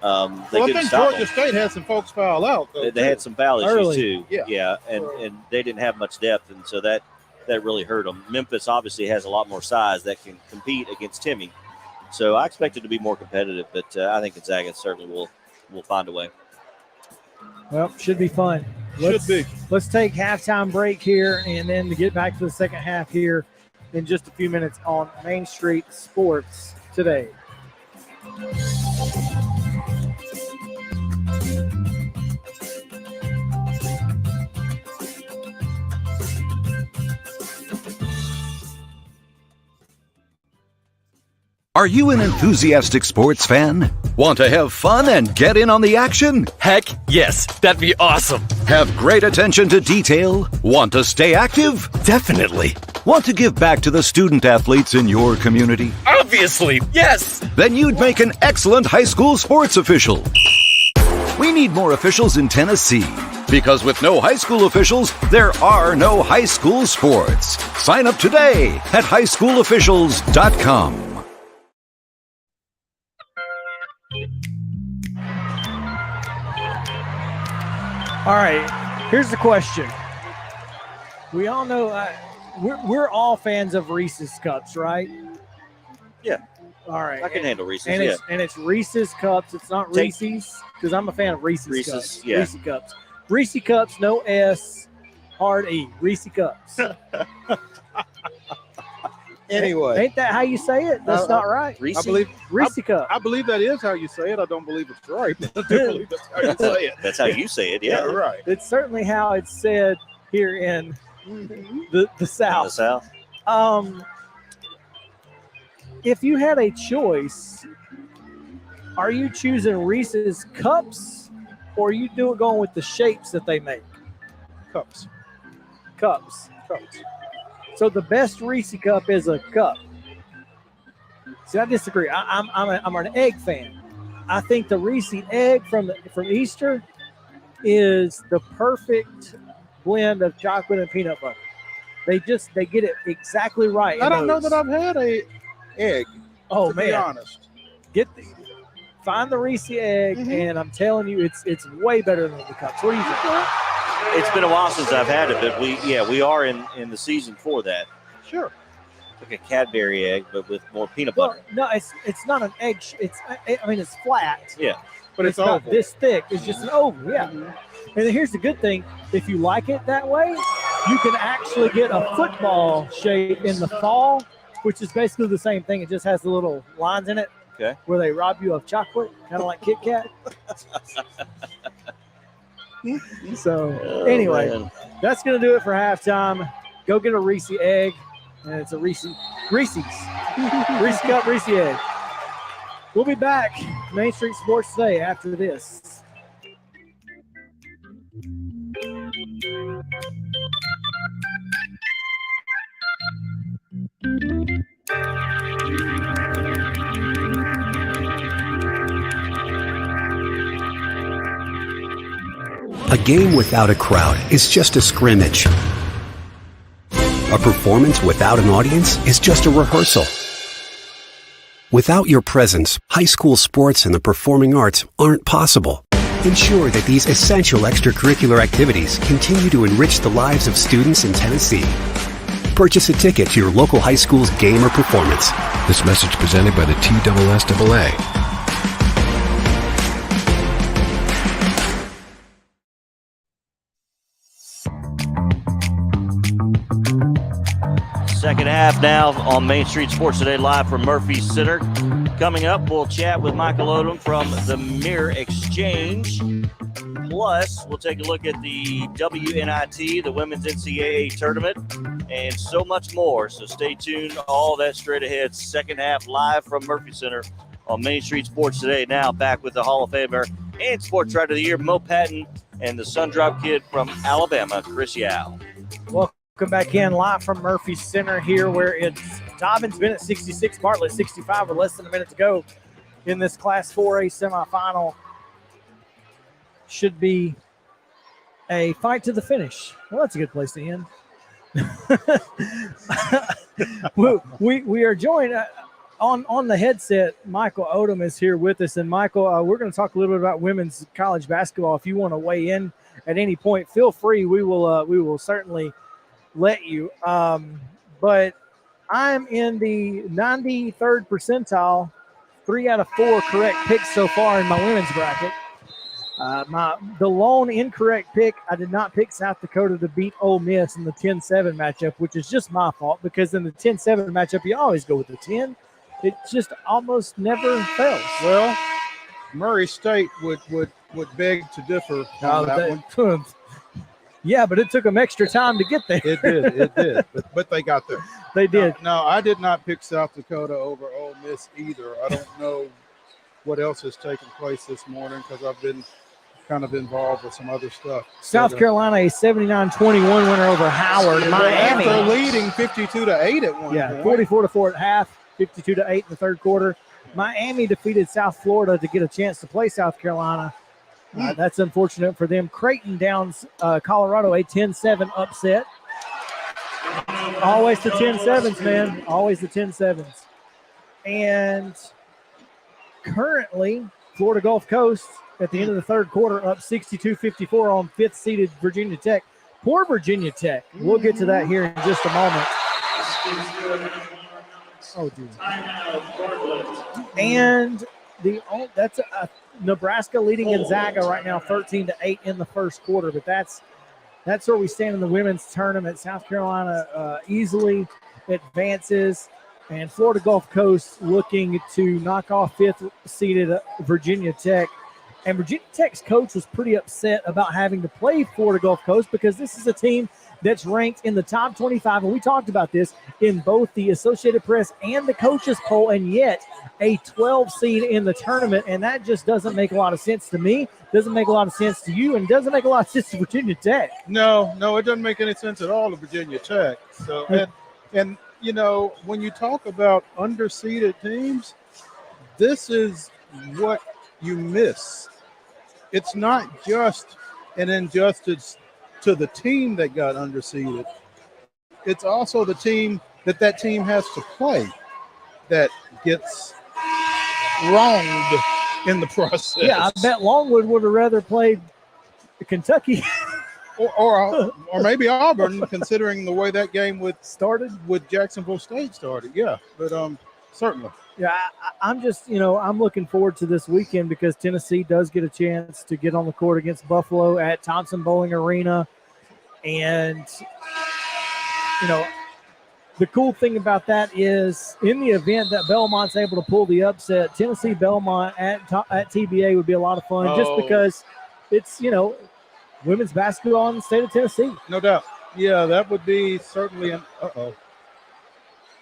I think Georgia State had some folks foul out. They had some foul issues, too. Yeah. And they didn't have much depth, and so that really hurt them. Memphis obviously has a lot more size that can compete against Timmy. So I expect it to be more competitive, but I think Gonzaga certainly will find a way. Well, should be fun. Let's take halftime break here, and then to get back to the second half here in just a few minutes on Main Street Sports Today. Are you an enthusiastic sports fan? Want to have fun and get in on the action? Heck yes, that'd be awesome. Have great attention to detail? Want to stay active? Definitely. Want to give back to the student athletes in your community? Obviously, yes. Then you'd make an excellent high school sports official. We need more officials in Tennessee. Because with no high school officials, there are no high school sports. Sign up today at highschoolofficials.com. All right, here's the question. We all know we're all fans of Reese's Cups, right? Yeah. All right. I can handle Reese's, and it's Reese's Cups. It's not Reese's, because I'm a fan of Reese's Cups. Yeah. Reese's Cups. Reese's Cups, no S, hard E. Reese's Cups. Anyway. Ain't that how you say it? That's not right. Reese? I believe Reese's Cup. I believe that is how you say it. I don't believe it's right. I do believe that's how you say it. That's how you say it, yeah. Right. It's certainly how it's said here in the South. The South. If you had a choice, are you choosing Reese's Cups, or are you going with the shapes that they make? Cups. Cups. So the best Reese Cup is a cup. See, I disagree. I'm an egg fan. I think the Reese egg from Easter is the perfect blend of chocolate and peanut butter. They get it exactly right. I don't know that I've had a egg. Oh to man, be honest. Find the Reese egg, and I'm telling you, it's way better than the cups. What do you think? It's been a while since I've had it, but we are in the season for that. Sure. Like a Cadbury egg, but with more peanut butter. No, it's not an egg. It's flat. Yeah, but it's not oval. this thick. It's just an oval. Yeah. And then here's the good thing: if you like it that way, you can actually get a football shape in the fall, which is basically the same thing. It just has the little lines in it. Okay. Where they rob you of chocolate, kind of like Kit Kat. So anyway, that's going to do it for halftime. Go get a Reese egg, and it's a Reese's Cup Reese egg. We'll be back, Main Street Sports Today, after this. A game without a crowd is just a scrimmage. A performance without an audience is just a rehearsal. Without your presence, high school sports and the performing arts aren't possible. Ensure that these essential extracurricular activities continue to enrich the lives of students in Tennessee. Purchase a ticket to your local high school's game or performance. This message presented by the TSSAA. Second half now on Main Street Sports Today, live from Murphy Center. Coming up, we'll chat with Michael Odom from the Mirror Exchange. Plus, we'll take a look at the WNIT, the Women's NCAA Tournament, and so much more. So stay tuned. All that straight ahead. Second half live from Murphy Center on Main Street Sports Today. Now back with the Hall of Famer and Sports Writer of the Year, Mo Patton, and the Sundrop Kid from Alabama, Chris Yao. Welcome back in live from Murphy Center here, where it's Dobbins Bennett 66, Bartlett 65 with less than a minute to go in this Class 4A semifinal. Should be a fight to the finish. Well, that's a good place to end. we are joined on the headset. Michael Odom is here with us, and Michael, we're going to talk a little bit about women's college basketball. If you want to weigh in at any point, feel free. We will certainly let you. But I'm in the 93rd percentile, 3 out of 4 correct picks so far in my women's bracket. The lone incorrect pick, I did not pick South Dakota to beat Ole Miss in the 10-7 matchup, which is just my fault, because in the 10-7 matchup, you always go with the 10. It just almost never fails. Well, Murray State would beg to differ on that one. Yeah, but it took them extra time to get there. It did. But they got there. They did. No, I did not pick South Dakota over Ole Miss either. I don't know what else has taken place this morning because I've been kind of involved with some other stuff. South Carolina, a 79-21 winner over Howard. Miami. After leading 52-8 at one point. 44-4 at half, 52-8 in the third quarter. Miami defeated South Florida to get a chance to play South Carolina. That's unfortunate for them. Creighton downs Colorado, a 10-7 upset. Always the 10-7s, man. Always the 10-7s. And currently, Florida Gulf Coast at the end of the third quarter up 62-54 on fifth-seeded Virginia Tech. Poor Virginia Tech. We'll get to that here in just a moment. Oh, dude. And that's Nebraska leading Gonzaga right now 13-8 in the first quarter, but that's where we stand in the women's tournament. South Carolina easily advances, and Florida Gulf Coast looking to knock off fifth-seeded Virginia Tech. And Virginia Tech's coach was pretty upset about having to play Florida Gulf Coast because this is a team that's ranked in the top 25, and we talked about this in both the Associated Press and the coaches poll, and yet a 12 seed in the tournament, and that just doesn't make a lot of sense to me, doesn't make a lot of sense to you, and doesn't make a lot of sense to Virginia Tech. No, it doesn't make any sense at all to Virginia Tech. So, and you know, when you talk about underseeded teams, this is what you miss. It's not just an injustice to the team that got underseeded. It's also the team that team has to play that gets wronged in the process. Yeah, I bet Longwood would have rather played Kentucky. or maybe Auburn, considering the way that game with Jacksonville State started. Yeah, but certainly. Yeah, I'm just, I'm looking forward to this weekend because Tennessee does get a chance to get on the court against Buffalo at Thompson Bowling Arena. And, the cool thing about that is in the event that Belmont's able to pull the upset, Tennessee Belmont at TBA would be a lot of fun just because it's, women's basketball in the state of Tennessee. No doubt. Yeah, that would be certainly an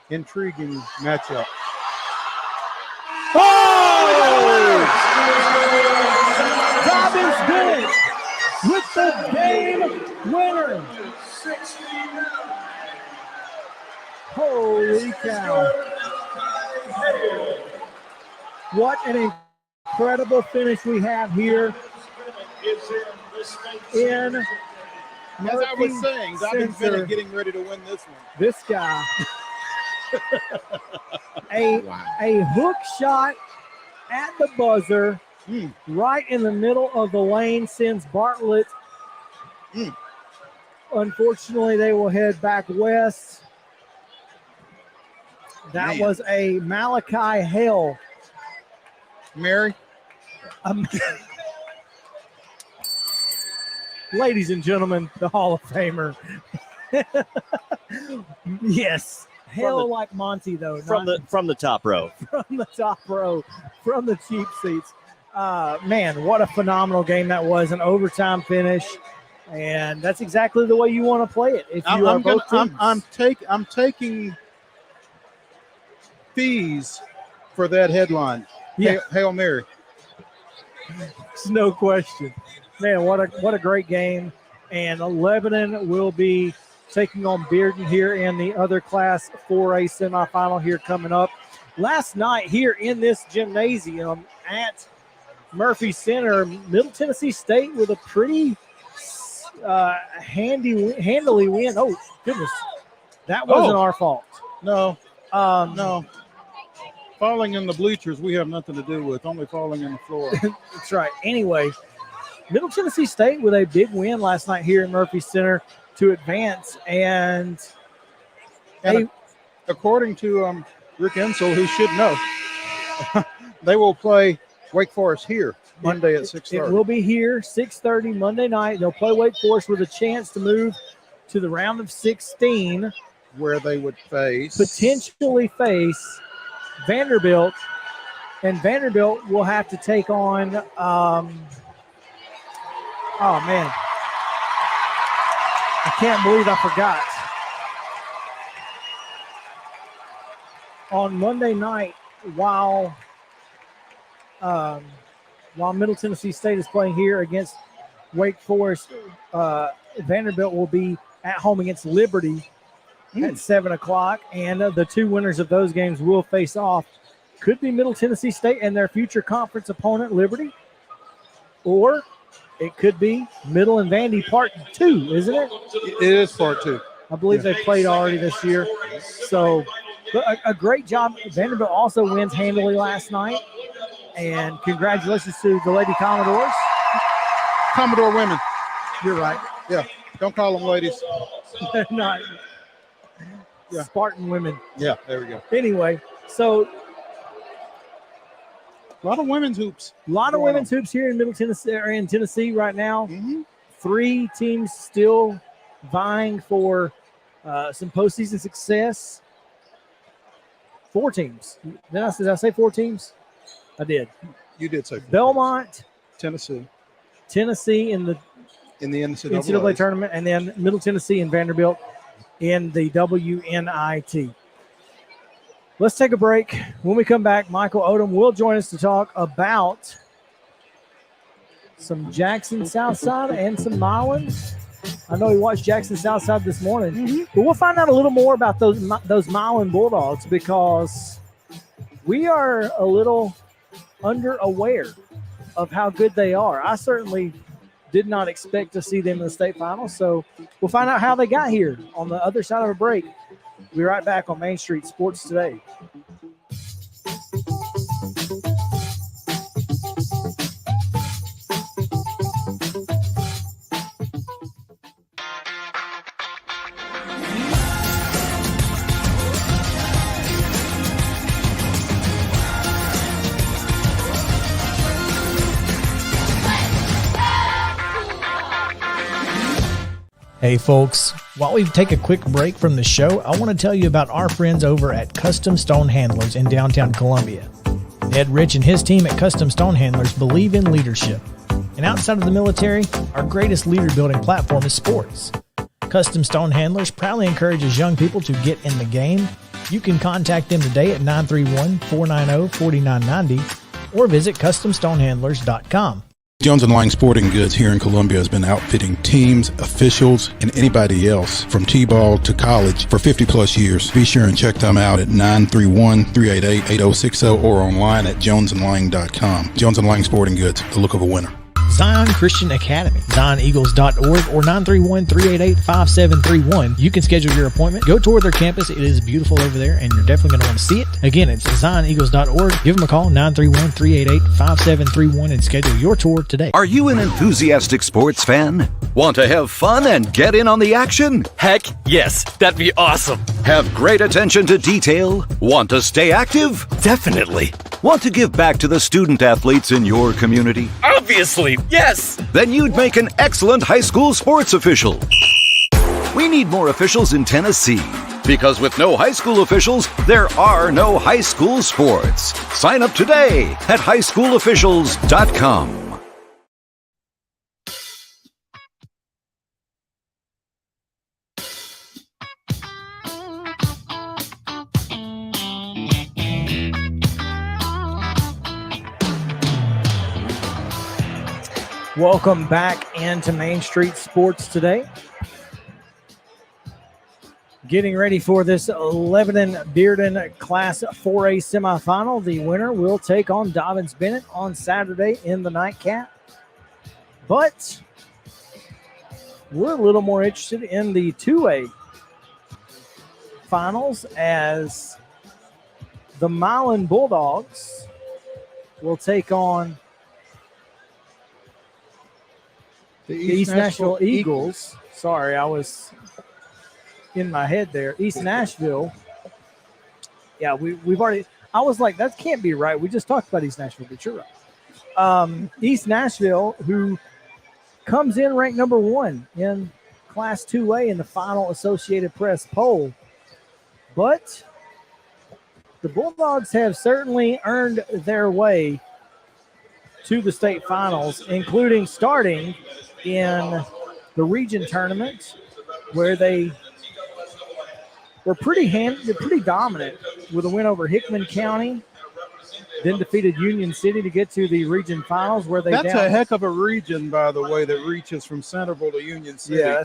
intriguing matchup. Dobbins Bennett with the game winner. Holy cow. What an incredible finish we have here in As I was saying, Dobbins Bennett getting ready to win this one. This guy. A hook shot at the buzzer, right in the middle of the lane, sends Bartlett. Unfortunately, they will head back west. That was a Malachi Hale. Mary? Ladies and gentlemen, the Hall of Famer. Yes. Hell like Monty, though. From the top row. From the top row. From the cheap seats. Man, what a phenomenal game that was. An overtime finish. And that's exactly the way you want to play it. If you are both teams. I'm taking fees for that headline. Yeah. Hail Mary. No question. Man, what a great game. And Lebanon will be taking on Bearden here in the other Class 4A semifinal here coming up. Last night here in this gymnasium at Murphy Center, Middle Tennessee State with a pretty handily win. Oh, goodness. That wasn't our fault. No. No. Falling in the bleachers, we have nothing to do with, only falling in the floor. That's right. Anyway, Middle Tennessee State with a big win last night here in Murphy Center to advance. And according to Rick Ensel, who should know, they will play Wake Forest here Monday at 6:30. It will be here 6:30 Monday night. They'll play Wake Forest with a chance to move to the round of 16, where they would potentially face Vanderbilt, and Vanderbilt will have to take on, oh man, I can't believe I forgot. On Monday night, while Middle Tennessee State is playing here against Wake Forest, Vanderbilt will be at home against Liberty at 7 o'clock, and the two winners of those games will face off. Could be Middle Tennessee State and their future conference opponent, Liberty, or it could be Middle and Vandy Part 2, isn't it? It is Part 2. I believe they played already this year. So a great job. Vanderbilt also wins handily last night, and congratulations to the Lady Commodores. Commodore women. You're right. Yeah, don't call them ladies. They're not. Yeah. Spartan women. Yeah, there we go. Anyway, so a lot of women's hoops. A lot of women's hoops here in Middle Tennessee, or in Tennessee right now. Mm-hmm. 3 teams still vying for some postseason success. 4 teams. Did I say 4 teams? I did. You did say 4 Belmont, teams. Tennessee in the NCAA tournament, and then Middle Tennessee and Vanderbilt in the WNIT. Let's take a break. When we come back, Michael Odom will join us to talk about some Jackson Southside and some Milan. I know he watched Jackson Southside this morning, but we'll find out a little more about those Milan Bulldogs, because we are a little underaware of how good they are. I certainly did not expect to see them in the state finals, so we'll find out how they got here on the other side of a break. We'll be right back on Main Street Sports Today. Hey folks, while we take a quick break from the show, I want to tell you about our friends over at Custom Stone Handlers in downtown Columbia. Ed Rich and his team at Custom Stone Handlers believe in leadership. And outside of the military, our greatest leader building platform is sports. Custom Stone Handlers proudly encourages young people to get in the game. You can contact them today at 931-490-4990 or visit CustomStonehandlers.com. Jones & Lang Sporting Goods here in Columbia has been outfitting teams, officials, and anybody else from T-ball to college for 50 plus years. Be sure and check them out at 931-388-8060 or online at jonesandlang.com. Jones & Lang Sporting Goods, the look of a winner. Zion Christian Academy, ZionEagles.org or 931-388-5731. You can schedule your appointment. Go tour their campus. It is beautiful over there, and you're definitely going to want to see it. Again, it's ZionEagles.org. Give them a call, 931-388-5731, and schedule your tour today. Are you an enthusiastic sports fan? Want to have fun and get in on the action? Heck yes, that'd be awesome. Have great attention to detail? Want to stay active? Definitely. Want to give back to the student athletes in your community? Obviously, yes. Then you'd make an excellent high school sports official. We need more officials in Tennessee, because with no high school officials, there are no high school sports. Sign up today at highschoolofficials.com. Welcome back into Main Street Sports Today. Getting ready for this Lebanon-Bearden Class 4A semifinal. The winner will take on Dobbins-Bennett on Saturday in the nightcap. But we're a little more interested in the 2A finals, as the Milan Bulldogs will take on the East Nashville Eagles. Sorry, I was in my head there. East Nashville. Yeah, we've already. I was like, that can't be right. We just talked about East Nashville, but you're right. East Nashville, who comes in ranked number 1 in Class 2A in the final Associated Press poll. But the Bulldogs have certainly earned their way to the state finals, including starting in the region tournament where they were pretty dominant with a win over Hickman County, then defeated Union City to get to the region finals where they That's a heck of a region, by the way, that reaches from Centerville to Union City. Yeah,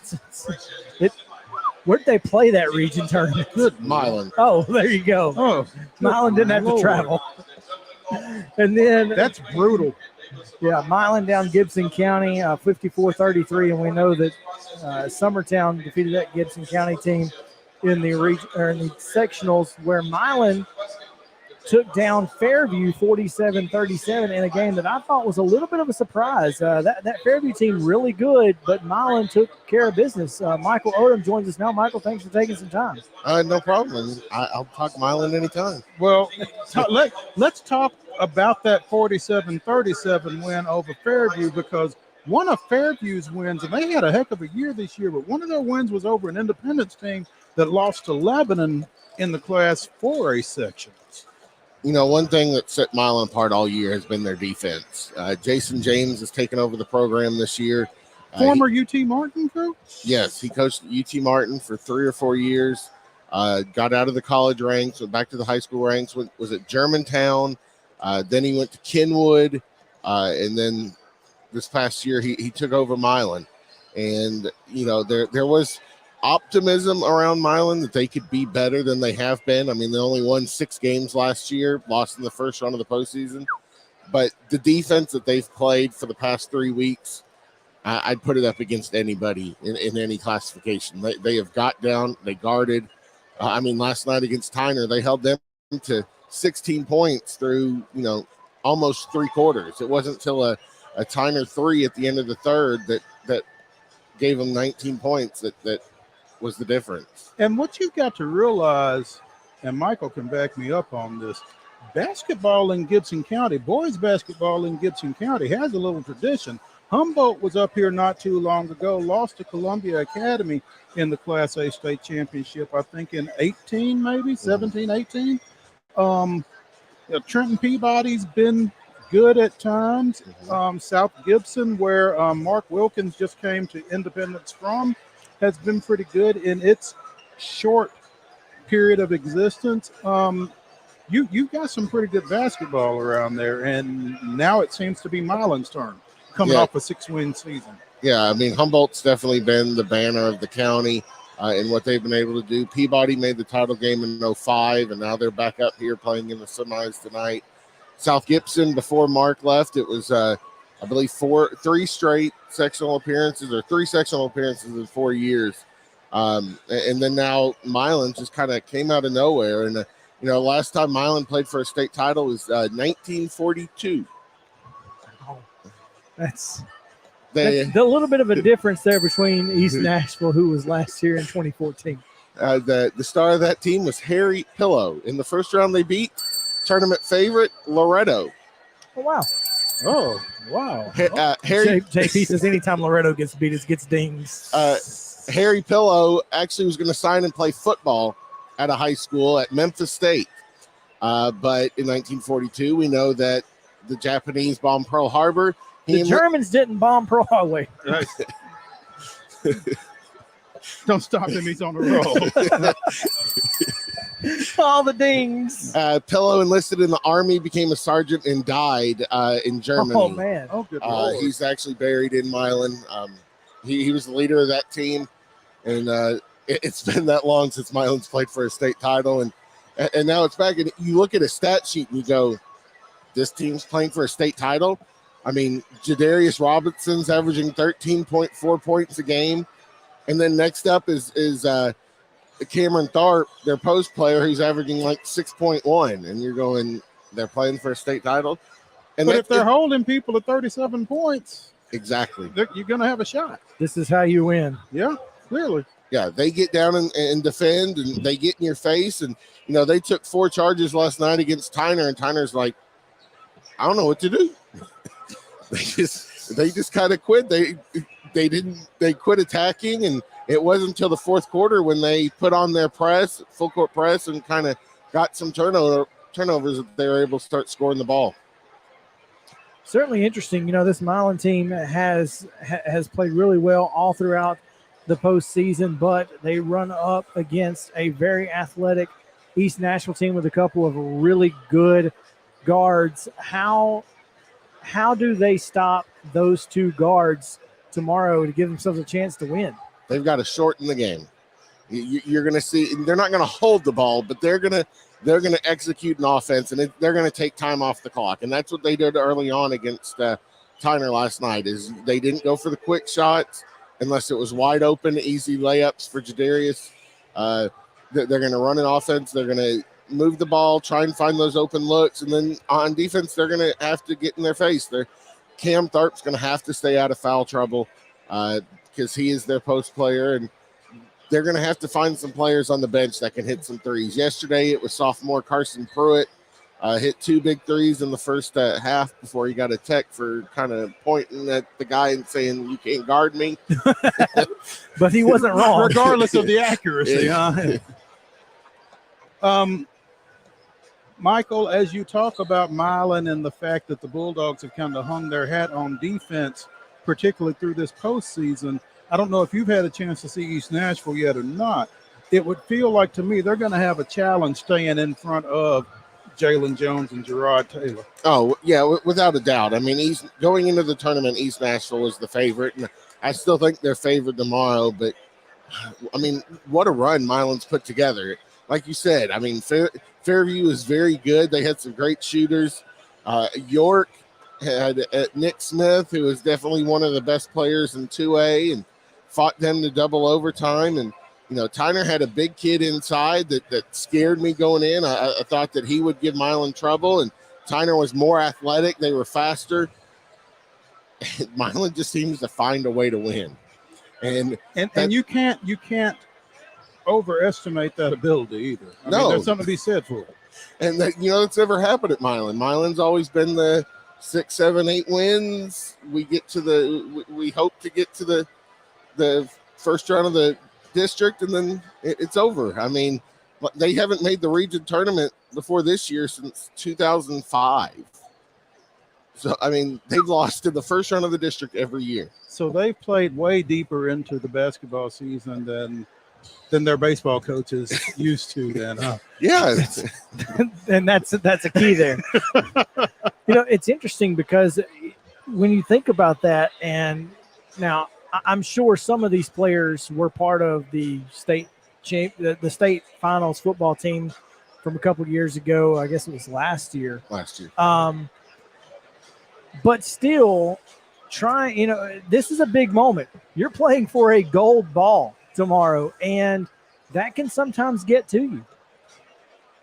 where'd they play that region tournament? Good Milan. Oh, there you go. Oh, Milan didn't have to travel. And then that's brutal. Yeah, Milan down Gibson County 54-33, and we know that Summertown defeated that Gibson County team in the region or in the sectionals, where Milan took down Fairview 47-37 in a game that I thought was a little bit of a surprise. That Fairview team really good, but Milan took care of business. Michael Odom joins us now. Michael, thanks for taking some time. No problem. I'll talk Milan anytime. Well, let's talk about that 47-37 win over Fairview, because one of Fairview's wins, and they had a heck of a year this year, but one of their wins was over an Independence team that lost to Lebanon in the Class 4A section. You know, one thing that set Milan apart all year has been their defense. Jason James has taken over the program this year. Former UT Martin coach? Yes, he coached UT Martin for 3 or 4 years. Got out of the college ranks, went back to the high school ranks, was at Germantown. Then he went to Kenwood. And then this past year, he took over Milan. And, you know, there was optimism around Milan that they could be better than they have been. I mean, they only won 6 games last year, lost in the first round of the postseason. But the defense that they've played for the past 3 weeks, I'd put it up against anybody in any classification. They have got down, they guarded. I mean, last night against Tyner, they held them to 16 points through, you know, almost 3 quarters. It wasn't until a Tyner 3 at the end of the third that gave them 19 points that was the difference. And what you've got to realize, and Michael can back me up on this, basketball in Gibson County, boys basketball in Gibson County has a little tradition. Humboldt was up here not too long ago, lost to Columbia Academy in the Class A state championship, I think in 18, maybe 17, 18. Trenton Peabody's been good at times. South Gibson, where Mark Wilkins just came to Independence from, has been pretty good in its short period of existence. You've got some pretty good basketball around there, and now it seems to be Milan's turn, coming off a 6-win season. Yeah, I mean, Humboldt's definitely been the banner of the county in what they've been able to do. Peabody made the title game in 2005, and now they're back up here playing in the semis tonight. South Gibson, before Mark left, it was I believe 3 straight sectional appearances, or 3 sectional appearances in 4 years. And then now Milan just kind of came out of nowhere. And, you know, last time Milan played for a state title was 1942. Oh, that's a little bit of a difference there between East Nashville, who was last year, in 2014. The star of that team was Harry Pillow. In the first round, they beat tournament favorite Loretto. Oh, wow. Oh, wow. Harry JP says anytime Loretto gets beat, it gets dings. Harry Pillow actually was going to sign and play football at a high school at Memphis State. But in 1942, we know that the Japanese bombed Pearl Harbor. The Germans didn't bomb Pearl Harbor. Don't stop him. He's on the roll. All the dings. Pillow enlisted in the Army, became a sergeant, and died in Germany. Oh, man. Oh, good Lord. He's actually buried in Milan. He was the leader of that team. And it's been that long since Milan's played for a state title. And now it's back. And you look at a stat sheet and you go, this team's playing for a state title? I mean, Jadarius Robinson's averaging 13.4 points a game. And then next up is Cameron Tharp, their post player, who's averaging like 6.1. And you're going, they're playing for a state title. And but if they're holding people at 37 points, exactly, you're going to have a shot. This is how you win. Yeah, clearly. Yeah, they get down and defend, and they get in your face. And, you know, they took 4 charges last night against Tyner, and Tyner's like, I don't know what to do. They just kind of quit. They quit attacking, and it wasn't until the fourth quarter when they put on their press, full court press, and kind of got some turnovers that they were able to start scoring the ball. Certainly interesting. This Milan team has played really well all throughout the postseason, but they run up against a very athletic East Nashville team with a couple of really good guards. How do they stop those two guards tomorrow to give themselves a chance to win? They've got to shorten the game. You're going to see they're not going to hold the ball, but they're going to execute an offense, and they're going to take time off the clock. And that's what they did early on against Tyner last night. Is they didn't go for the quick shots unless it was wide open, easy layups for Jadarius. They're going to run an offense. They're going to move the ball, try and find those open looks, and then on defense, they're going to have to get in their face. Cam Tharp's going to have to stay out of foul trouble because he is their post player, and they're going to have to find some players on the bench that can hit some threes. Yesterday, it was sophomore Carson Pruitt, hit 2 big threes in the first half before he got a tech for kind of pointing at the guy and saying, "You can't guard me." But he wasn't wrong. Regardless of the accuracy. Michael, as you talk about Milan and the fact that the Bulldogs have kind of hung their hat on defense, particularly through this postseason, I don't know if you've had a chance to see East Nashville yet or not. It would feel like to me they're going to have a challenge staying in front of Jalen Jones and Gerard Taylor. Oh, yeah, without a doubt. I mean, going into the tournament, East Nashville was the favorite, and I still think they're favored tomorrow. But, I mean, what a run Milan's put together. Like you said, I mean, Fairview is very good. They had some great shooters. York had Nick Smith, who is definitely one of the best players in 2A, and fought them to double overtime. And, Tyner had a big kid inside that scared me going in. I thought that he would give Milan trouble, and Tyner was more athletic. They were faster. Milan just seems to find a way to win. And you can't overestimate that ability either. I mean, there's something to be said for it. And it's never happened at Milan. Milan's always been the 6, 7, 8 wins. We hope to get to the first round of the district, and then it's over. I mean, they haven't made the region tournament before this year since 2005. So, I mean, they've lost in the first round of the district every year. So they've played way deeper into the basketball season than their baseball coaches used to then, huh? Yeah. And that's a key there. It's interesting because when you think about that, and now I'm sure some of these players were part of the state finals football team from a couple of years ago. I guess it was last year. But still, this is a big moment. You're playing for a gold ball tomorrow, and that can sometimes get to you.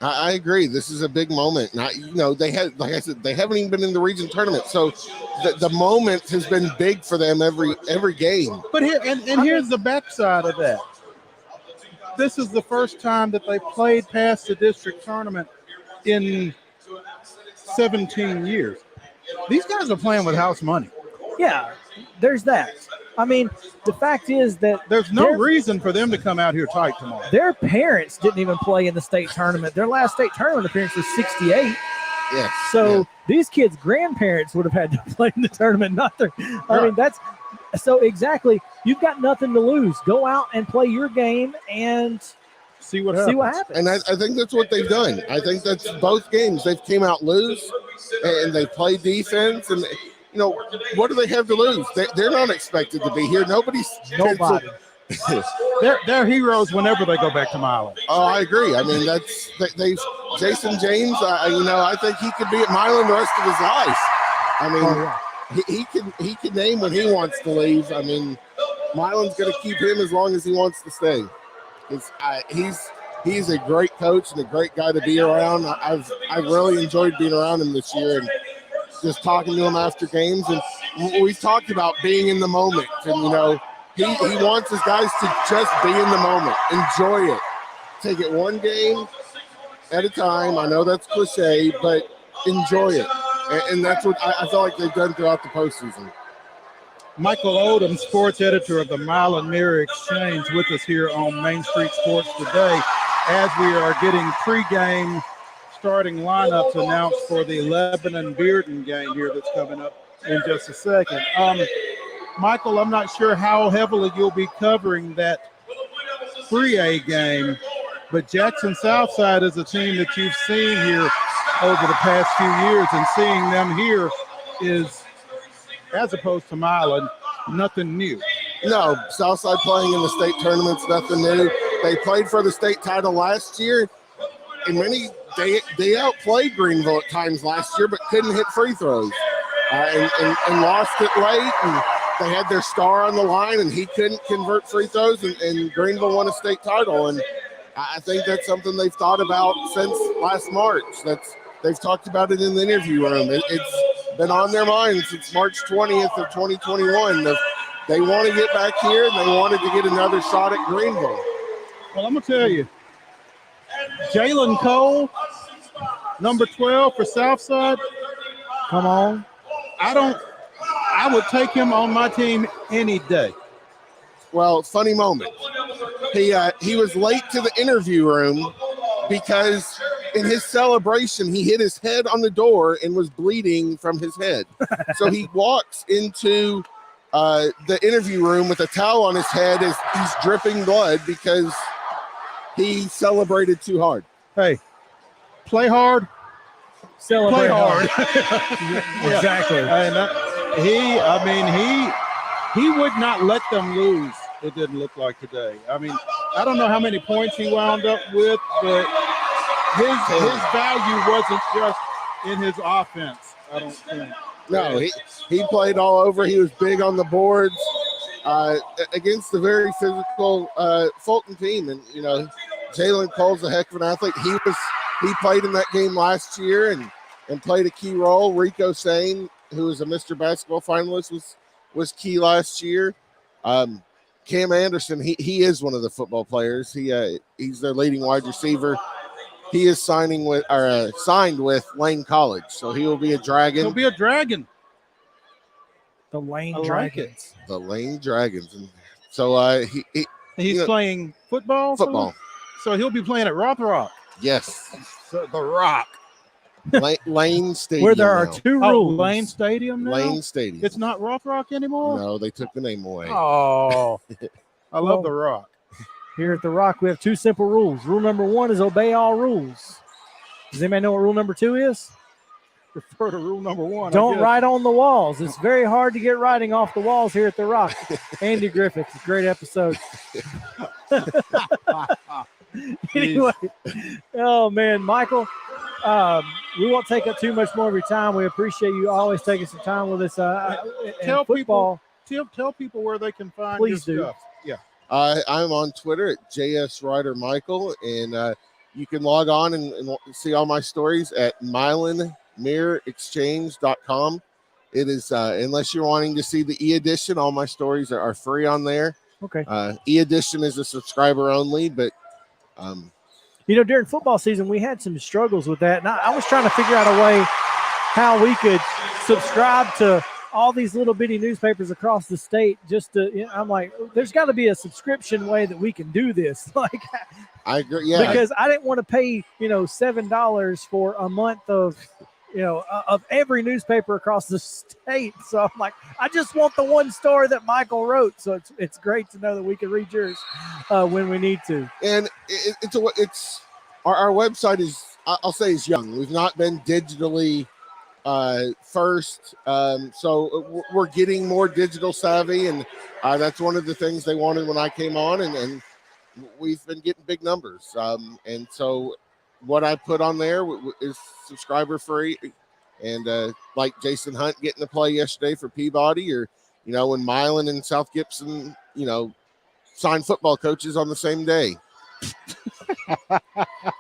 I agree. This is a big moment. They had, like I said, they haven't even been in the region tournament, so the moment has been big for them every game. But here's the backside of that. This is the first time that they played past the district tournament in 17 years. These guys are playing with house money. Yeah, there's that. I mean, the fact is that there's no reason for them to come out here tight tomorrow. Their parents didn't even play in the state tournament. Their last state tournament appearance was 68. Yes. So these kids' grandparents would have had to play in the tournament, not their. I mean, that's so exactly. You've got nothing to lose. Go out and play your game and see what happens. And I think that's what they've done. I think that's both games. They've came out loose and they play defense, and what do they have to lose? They're not expected to be here. Nobody. They're heroes whenever they go back to Milan. Oh, I agree. I mean, Jason James. I think he could be at Milan the rest of his life. I mean, he can name when he wants to leave. I mean, Milan's going to keep him as long as he wants to stay. He's a great coach and a great guy to be around. I've really enjoyed being around him this year and just talking to him after games. And we've talked about being in the moment. And, he wants his guys to just be in the moment, enjoy it, take it one game at a time. I know that's cliche, but enjoy it. And that's what I feel like they've done throughout the postseason. Michael Odom, sports editor of the Milan Mirror Exchange, with us here on Main Street Sports Today. as we are getting pregame starting lineups announced for the Lebanon-Bearden game here that's coming up in just a second. Michael, I'm not sure how heavily you'll be covering that 3A game, but Jackson Southside is a team that you've seen here over the past few years, and seeing them here is, as opposed to Milan, nothing new. No, Southside playing in the state tournament's nothing new. They played for the state title last year, and they outplayed Greenville at times last year, but couldn't hit free throws and lost it late. And they had their star on the line, and he couldn't convert free throws, and Greenville won a state title. And I think that's something they've thought about since last March. They've talked about it in the interview room. It's been on their mind since March 20th of 2021. They want to get back here, and they wanted to get another shot at Greenville. Well, I'm going to tell you, Jalen Cole, number 12 for Southside. Come on. I would take him on my team any day. Well, funny moment. He was late to the interview room because in his celebration, he hit his head on the door and was bleeding from his head. So he walks into the interview room with a towel on his head as he's dripping blood because he celebrated too hard. Hey, play hard, Celebrate play hard. Exactly. And he would not let them lose. It didn't look like today. I mean, I don't know how many points he wound up with, but his value wasn't just in his offense, I don't think. No, he played all over. He was big on the boards against the very physical Fulton team. And, you know, Jalen Cole's a heck of an athlete. He played in that game last year and played a key role. Rico Sane, who was a Mr. Basketball finalist, was key last year. Cam Anderson, he is one of the football players. He's their leading wide receiver. He is signed with Lane College, so he will be a Dragon. He'll be a Dragon. The Lane I Dragons. like it. The Lane Dragons. And so he's playing football? Football. So he'll be playing at Rothrock. Yes. So the Rock. Lane Stadium. Where there are now. two rules. Lane Stadium now? Lane Stadium. It's not Rothrock anymore? No, they took the name away. Oh. I love the Rock. Here at the Rock, we have two simple rules. Rule number one is obey all rules. Does anybody know what rule number two is? Refer to rule number one. Don't write on the walls. It's very hard to get writing off the walls here at the Rock. Andy Griffith, great episode. Anyway, oh man, Michael, we won't take up too much more of your time. We appreciate you always taking some time with us. Tell football. Tell people where they can find Please your do. stuff. Yeah. I'm on Twitter at JSRiderMichael, and you can log on and see all my stories at MilanMirrorExchange.com. It is, unless you're wanting to see the e-edition, all my stories are free on there. Okay. E-edition is a subscriber only, but you know, during football season, we had some struggles with that. And I was trying to figure out a way how we could subscribe to all these little bitty newspapers across the state. Just to, you know, I'm like, there's got to be a subscription way that we can do this. Like, I agree. Yeah. Because I didn't want to pay, $7 for a month of, of every newspaper across the state. So I'm like, I just want the one story that Michael wrote. So it's great to know that we can read yours when we need to. And it's our website is, I'll say, is young. We've not been digitally first. So we're getting more digital savvy, and that's one of the things they wanted when I came on, and we've been getting big numbers. And so what I put on there is subscriber free, and like Jason Hunt getting to play yesterday for Peabody, or when Milan and South Gibson signed football coaches on the same day.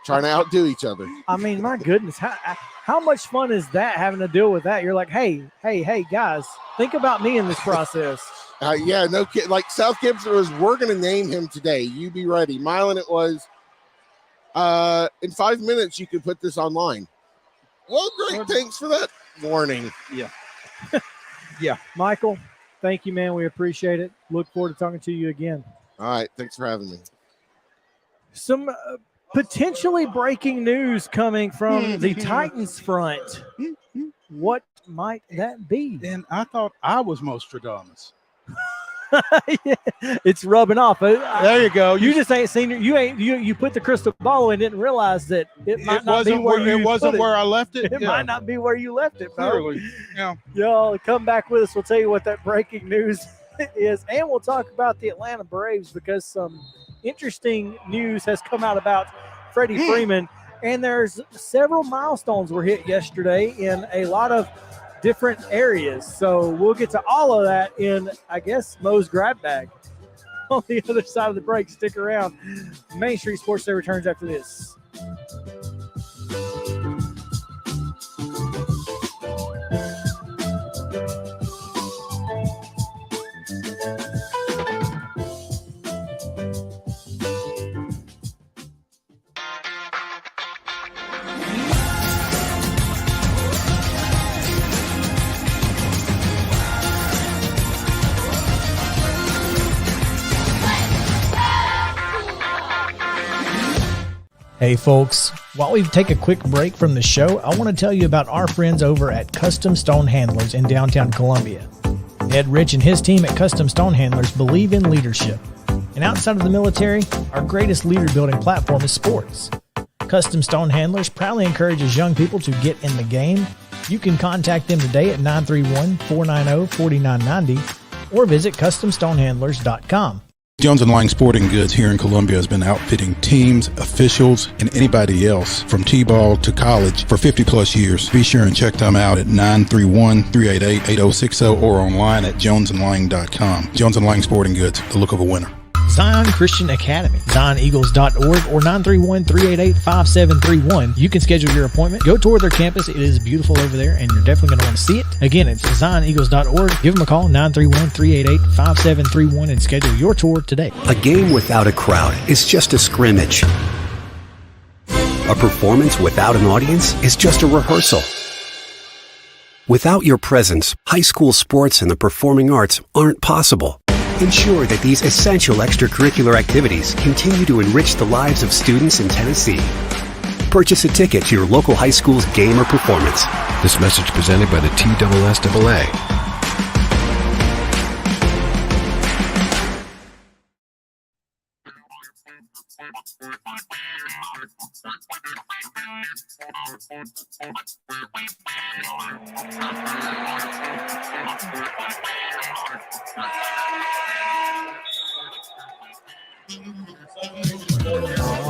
Trying to outdo each other. I mean, my goodness, how much fun is that, having to deal with that? You're like, hey, guys, think about me in this process. Yeah, no kid. Like South Gibson was, we're going to name him today. You be ready. Milan, it was, in 5 minutes, you could put this online. Well, great. Thanks for that warning. Yeah. Yeah. Michael, thank you, man. We appreciate it. Look forward to talking to you again. All right. Thanks for having me. Some potentially breaking news coming from the Titans front. What might that be? And I thought I was Nostradamus. Yeah, it's rubbing off. There you go. You just ain't seen it. You put the crystal ball and didn't realize that it might not be where you wasn't put where I left it. It might not be where you left it, bro. Clearly. Yeah. Y'all come back with us. We'll tell you what that breaking news is, and we'll talk about the Atlanta Braves because some interesting news has come out about Freddie Freeman, and there's several milestones were hit yesterday in a lot of different areas. So we'll get to all of that in, I guess, Mo's grab bag. On the other side of the break, stick around. Main Street Sports Day returns after this. Hey folks, while we take a quick break from the show, I want to tell you about our friends over at Custom Stone Handlers in downtown Columbia. Ed Rich and his team at Custom Stone Handlers believe in leadership. And outside of the military, our greatest leader building platform is sports. Custom Stone Handlers proudly encourages young people to get in the game. You can contact them today at 931-490-4990 or visit CustomStonehandlers.com. Jones & Lang Sporting Goods here in Columbia has been outfitting teams, officials, and anybody else from T-ball to college for 50-plus years. Be sure and check them out at 931-388-8060 or online at jonesandlang.com. Jones & Lang Sporting Goods, the look of a winner. Zion Christian Academy, ZionEagles.org, or 931-388-5731. You can schedule your appointment. Go tour their campus. It is beautiful over there, and you're definitely going to want to see it. Again, it's ZionEagles.org. Give them a call, 931-388-5731, and schedule your tour today. A game without a crowd is just a scrimmage. A performance without an audience is just a rehearsal. Without your presence, high school sports and the performing arts aren't possible. Ensure that these essential extracurricular activities continue to enrich the lives of students in Tennessee. Purchase a ticket to your local high school's game or performance. This message presented by the TSSAA.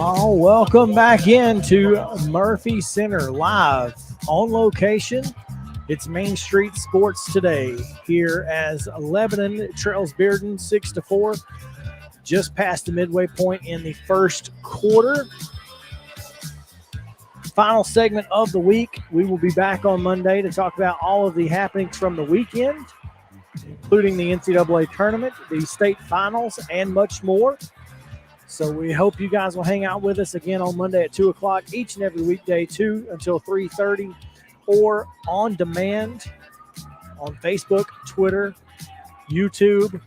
Oh, welcome back into Murphy Center live on location. It's Main Street Sports Today here as Lebanon trails Bearden 6-4, just past the midway point in the first quarter. Final segment of the week. We will be back on Monday to talk about all of the happenings from the weekend, including the NCAA tournament, the state finals, and much more. So we hope you guys will hang out with us again on Monday at 2 o'clock each and every weekday, 2 until 3:30, or on demand on Facebook, Twitter, YouTube,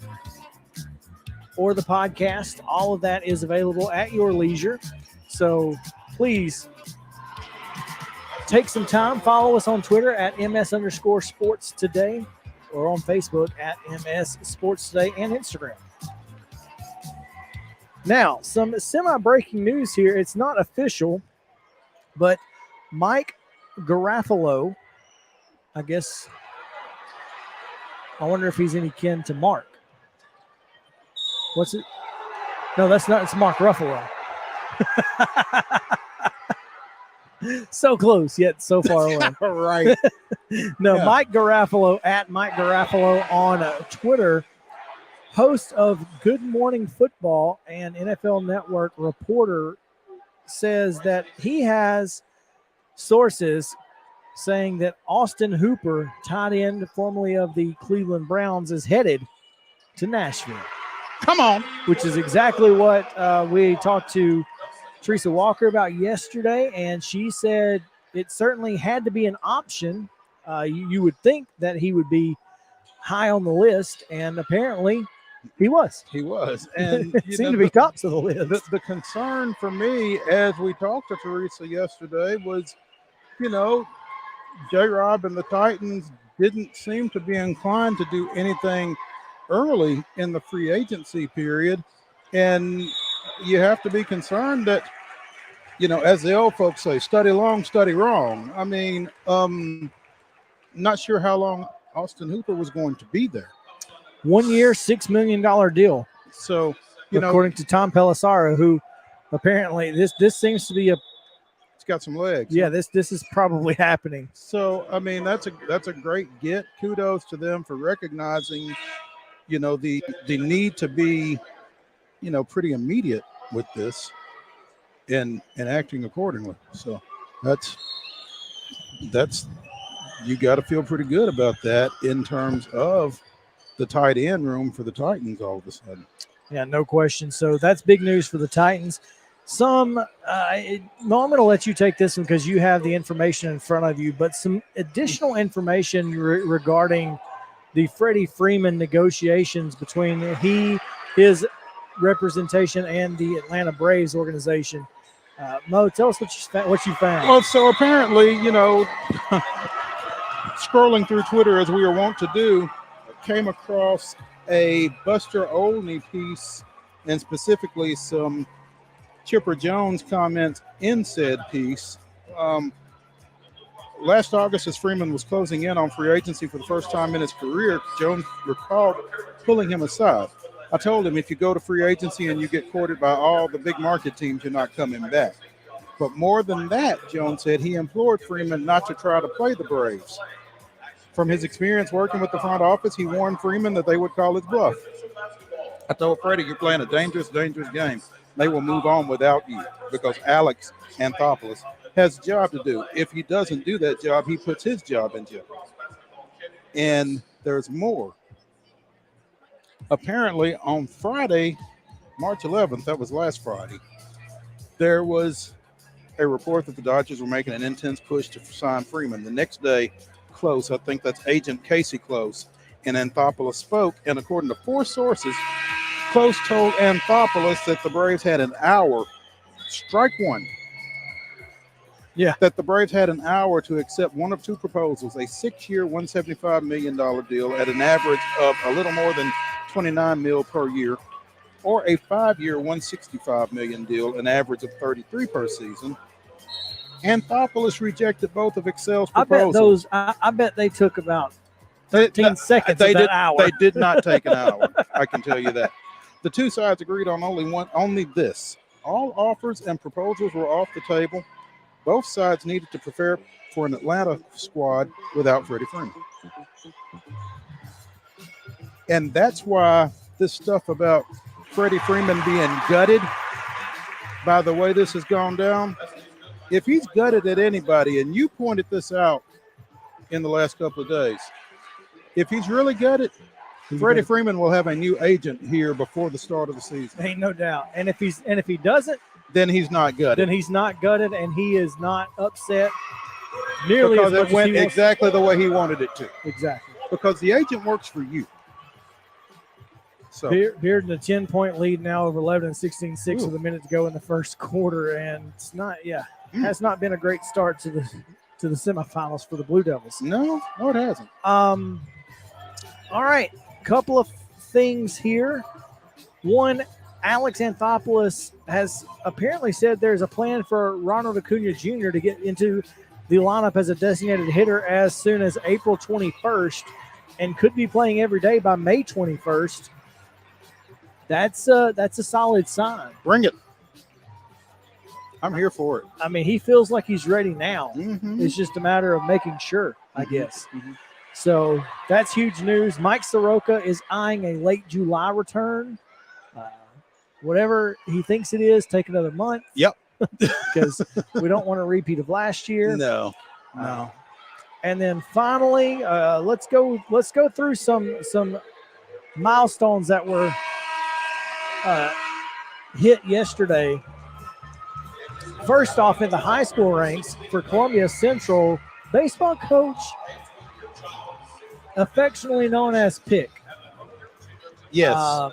or the podcast. All of that is available at your leisure. So please take some time. Follow us on Twitter at ms_sports today, or on Facebook at MS Sports Today, and Instagram. Now, some semi-breaking news here. It's not official, but Mike Garafolo, I guess, I wonder if he's any kin to Mark. What's it? No, that's not. It's Mark Ruffalo. So close, yet so far away. Right. No, Yeah. Mike Garafolo, at Mike Garafolo on Twitter, host of Good Morning Football and NFL Network reporter, says that he has sources saying that Austin Hooper, tight end formerly of the Cleveland Browns, is headed to Nashville. Come on. Which is exactly what we talked to Teresa Walker about yesterday, and she said it certainly had to be an option. You would think that he would be high on the list, and apparently He was. He was. And seemed to be tops of the list. The concern for me, as we talked to Teresa yesterday, was, J-Rob and the Titans didn't seem to be inclined to do anything early in the free agency period. And you have to be concerned that, as the old folks say, study long, study wrong. I mean, not sure how long Austin Hooper was going to be there. 1 year, $6 million deal. So, according to Tom Pelissaro, who apparently this seems to be it's got some legs. Yeah, this is probably happening. So, I mean, that's a great get. Kudos to them for recognizing, the need to be, pretty immediate with this and acting accordingly. So that's you got to feel pretty good about that in terms of the tight end room for the Titans all of a sudden. Yeah, no question. So that's big news for the Titans. I'm going to let you take this one because you have the information in front of you, but some additional information regarding the Freddie Freeman negotiations between his representation and the Atlanta Braves organization. Mo, tell us what you found. Well, so apparently, scrolling through Twitter as we are wont to do, came across a Buster Olney piece and specifically some Chipper Jones comments in said piece. Last August, as Freeman was closing in on free agency for the first time in his career, Jones recalled pulling him aside. I told him, if you go to free agency and you get courted by all the big market teams, you're not coming back. But more than that, Jones said, he implored Freeman not to try to play the Braves. From his experience working with the front office, he warned Freeman that they would call his bluff. I told Freddie, you're playing a dangerous, dangerous game. They will move on without you because Alex Anthopoulos has a job to do. If he doesn't do that job, he puts his job in jeopardy. And there's more. Apparently on Friday, March 11th, that was last Friday, there was a report that the Dodgers were making an intense push to sign Freeman. The next day, Close, I think that's agent Casey Close, and Anthopoulos spoke, and according to 4 sources, Close told Anthopoulos that the Braves had an hour, strike one. Yeah. That the Braves had an hour to accept one of 2 proposals, a 6-year, $175 million deal at an average of a little more than $29 million per year, or a 5-year, $165 million deal, an average of $33 per season. Anthopoulos rejected both of Excel's proposals. I bet they took about 15 seconds of that hour. They did not take an hour. I can tell you that. The 2 sides agreed on only this. All offers and proposals were off the table. Both sides needed to prepare for an Atlanta squad without Freddie Freeman. And that's why this stuff about Freddie Freeman being gutted by the way this has gone down, if he's gutted at anybody, and you pointed this out in the last couple of days, if he's really gutted, Freddie Freeman will have a new agent here before the start of the season. Ain't no doubt. And if he doesn't, then he's not gutted. Then he's not gutted, and he is not upset nearly because as much it went as he exactly the way he wanted it to. Exactly. Because the agent works for you. So Bearden a 10-point lead now over 11 and 16-6 with a minute to go in the first quarter, and it's not has not been a great start to the semifinals for the Blue Devils. No, it hasn't. All right, couple of things here. One, Alex Anthopoulos has apparently said there's a plan for Ronald Acuna Jr. to get into the lineup as a designated hitter as soon as April 21st and could be playing every day by May 21st. That's a solid sign. Bring it. I'm here for it. I mean, he feels like he's ready now. Mm-hmm. It's just a matter of making sure, I guess. Mm-hmm. So that's huge news. Mike Soroka is eyeing a late July return. Whatever he thinks it is, take another month. Yep. Because we don't want a repeat of last year. No. And then finally, let's go through some milestones that were hit yesterday. First off, in the high school ranks for Columbia Central, baseball coach affectionately known as Pick. Yes.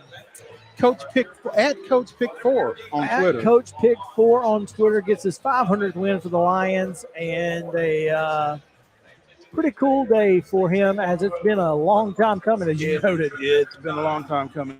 Coach Pick @CoachPick4 on Twitter. Coach Pick 4 on Twitter gets his 500th win for the Lions, and a pretty cool day for him, as it's been a long time coming, as you noted. It's been a long time coming.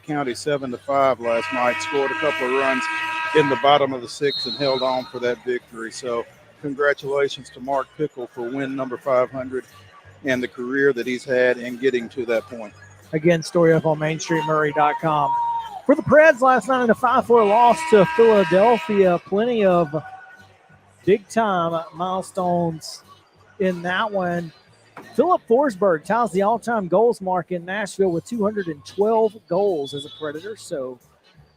County 7-5 last night, scored a couple of runs in the bottom of the sixth and held on for that victory. So congratulations to Mark Pickle for win number 500 and the career that he's had in getting to that point. Again, story up on MainStreetMurray.com. For the Preds last night in a 5-4 loss to Philadelphia, plenty of big-time milestones in that one. Philip Forsberg ties the all-time goals mark in Nashville with 212 goals as a Predator, so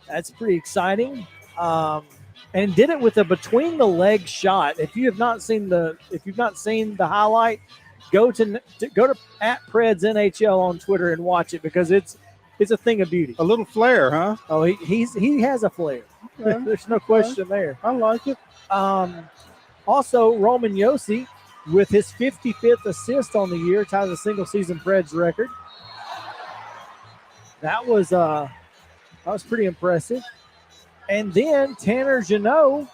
that's pretty exciting. And did it with a between-the-leg shot. If you have not seen the highlight, go to @PredsNHL on Twitter and watch it, because it's a thing of beauty. A little flair, huh? Oh, he has a flair. Okay. There's no question there. I like it. Also, Roman Josi, with his 55th assist on the year, ties a single-season Preds record. That was pretty impressive. And then Tanner Jeannot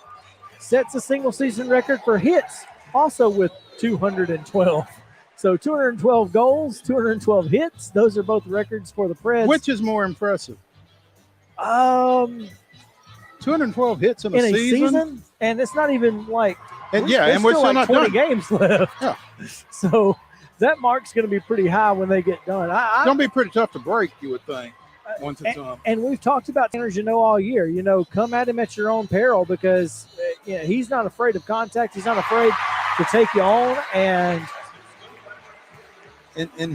sets a single-season record for hits, also with 212. So 212 goals, 212 hits. Those are both records for the Preds. Which is more impressive? 212 hits in a season? And it's not even like – and we're still not 20 done. games left. Yeah. So that mark's going to be pretty high when they get done. It's going to be pretty tough to break, you would think, once it's done. And we've talked about Tanner Jeannot all year. You know, come at him at your own peril, because he's not afraid of contact. He's not afraid to take you on, and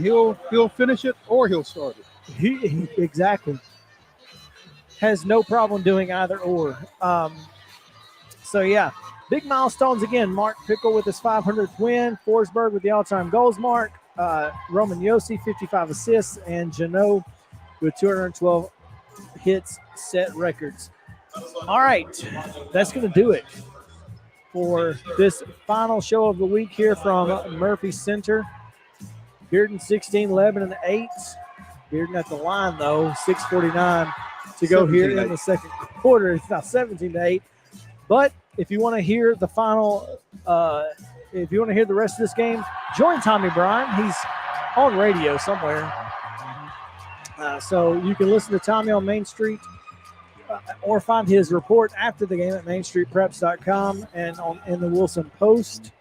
he'll finish it or he'll start it. He exactly has no problem doing either or. So yeah. Big milestones again. Mark Pickle with his 500th win. Forsberg with the all-time goals mark. Roman Josi, 55 assists. And Jeannot with 212 hits, set records. All right. That's going to do it for this final show of the week here from Murphy Center. Bearden 16, Lebanon 8. Bearden at the line, though. 6:49 to go here in the second quarter. It's now 17-8. But if you want to hear the final, if you want to hear the rest of this game, join Tommy Bryan. He's on radio somewhere. So you can listen to Tommy on Main Street or find his report after the game at mainstreetpreps.com and in the Wilson Post.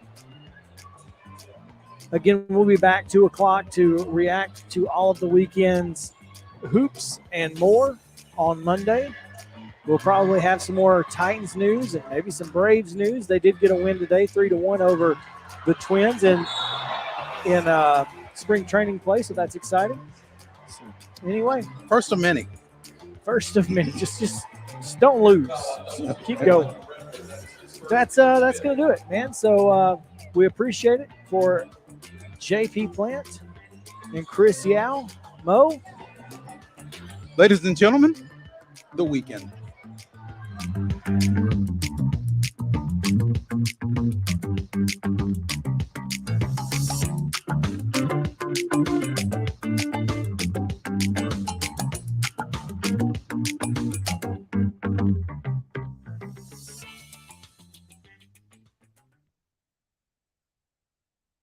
Again, we'll be back 2 o'clock to react to all of the weekend's hoops and more on Monday. We'll probably have some more Titans news and maybe some Braves news. They did get a win today, 3-1 over the Twins in spring training play, so that's exciting. So anyway, first of many. Just don't lose. Just keep going. That's gonna do it, man. So we appreciate it for JP Plant and Chris Yao. Mo. Ladies and gentlemen, the weekend.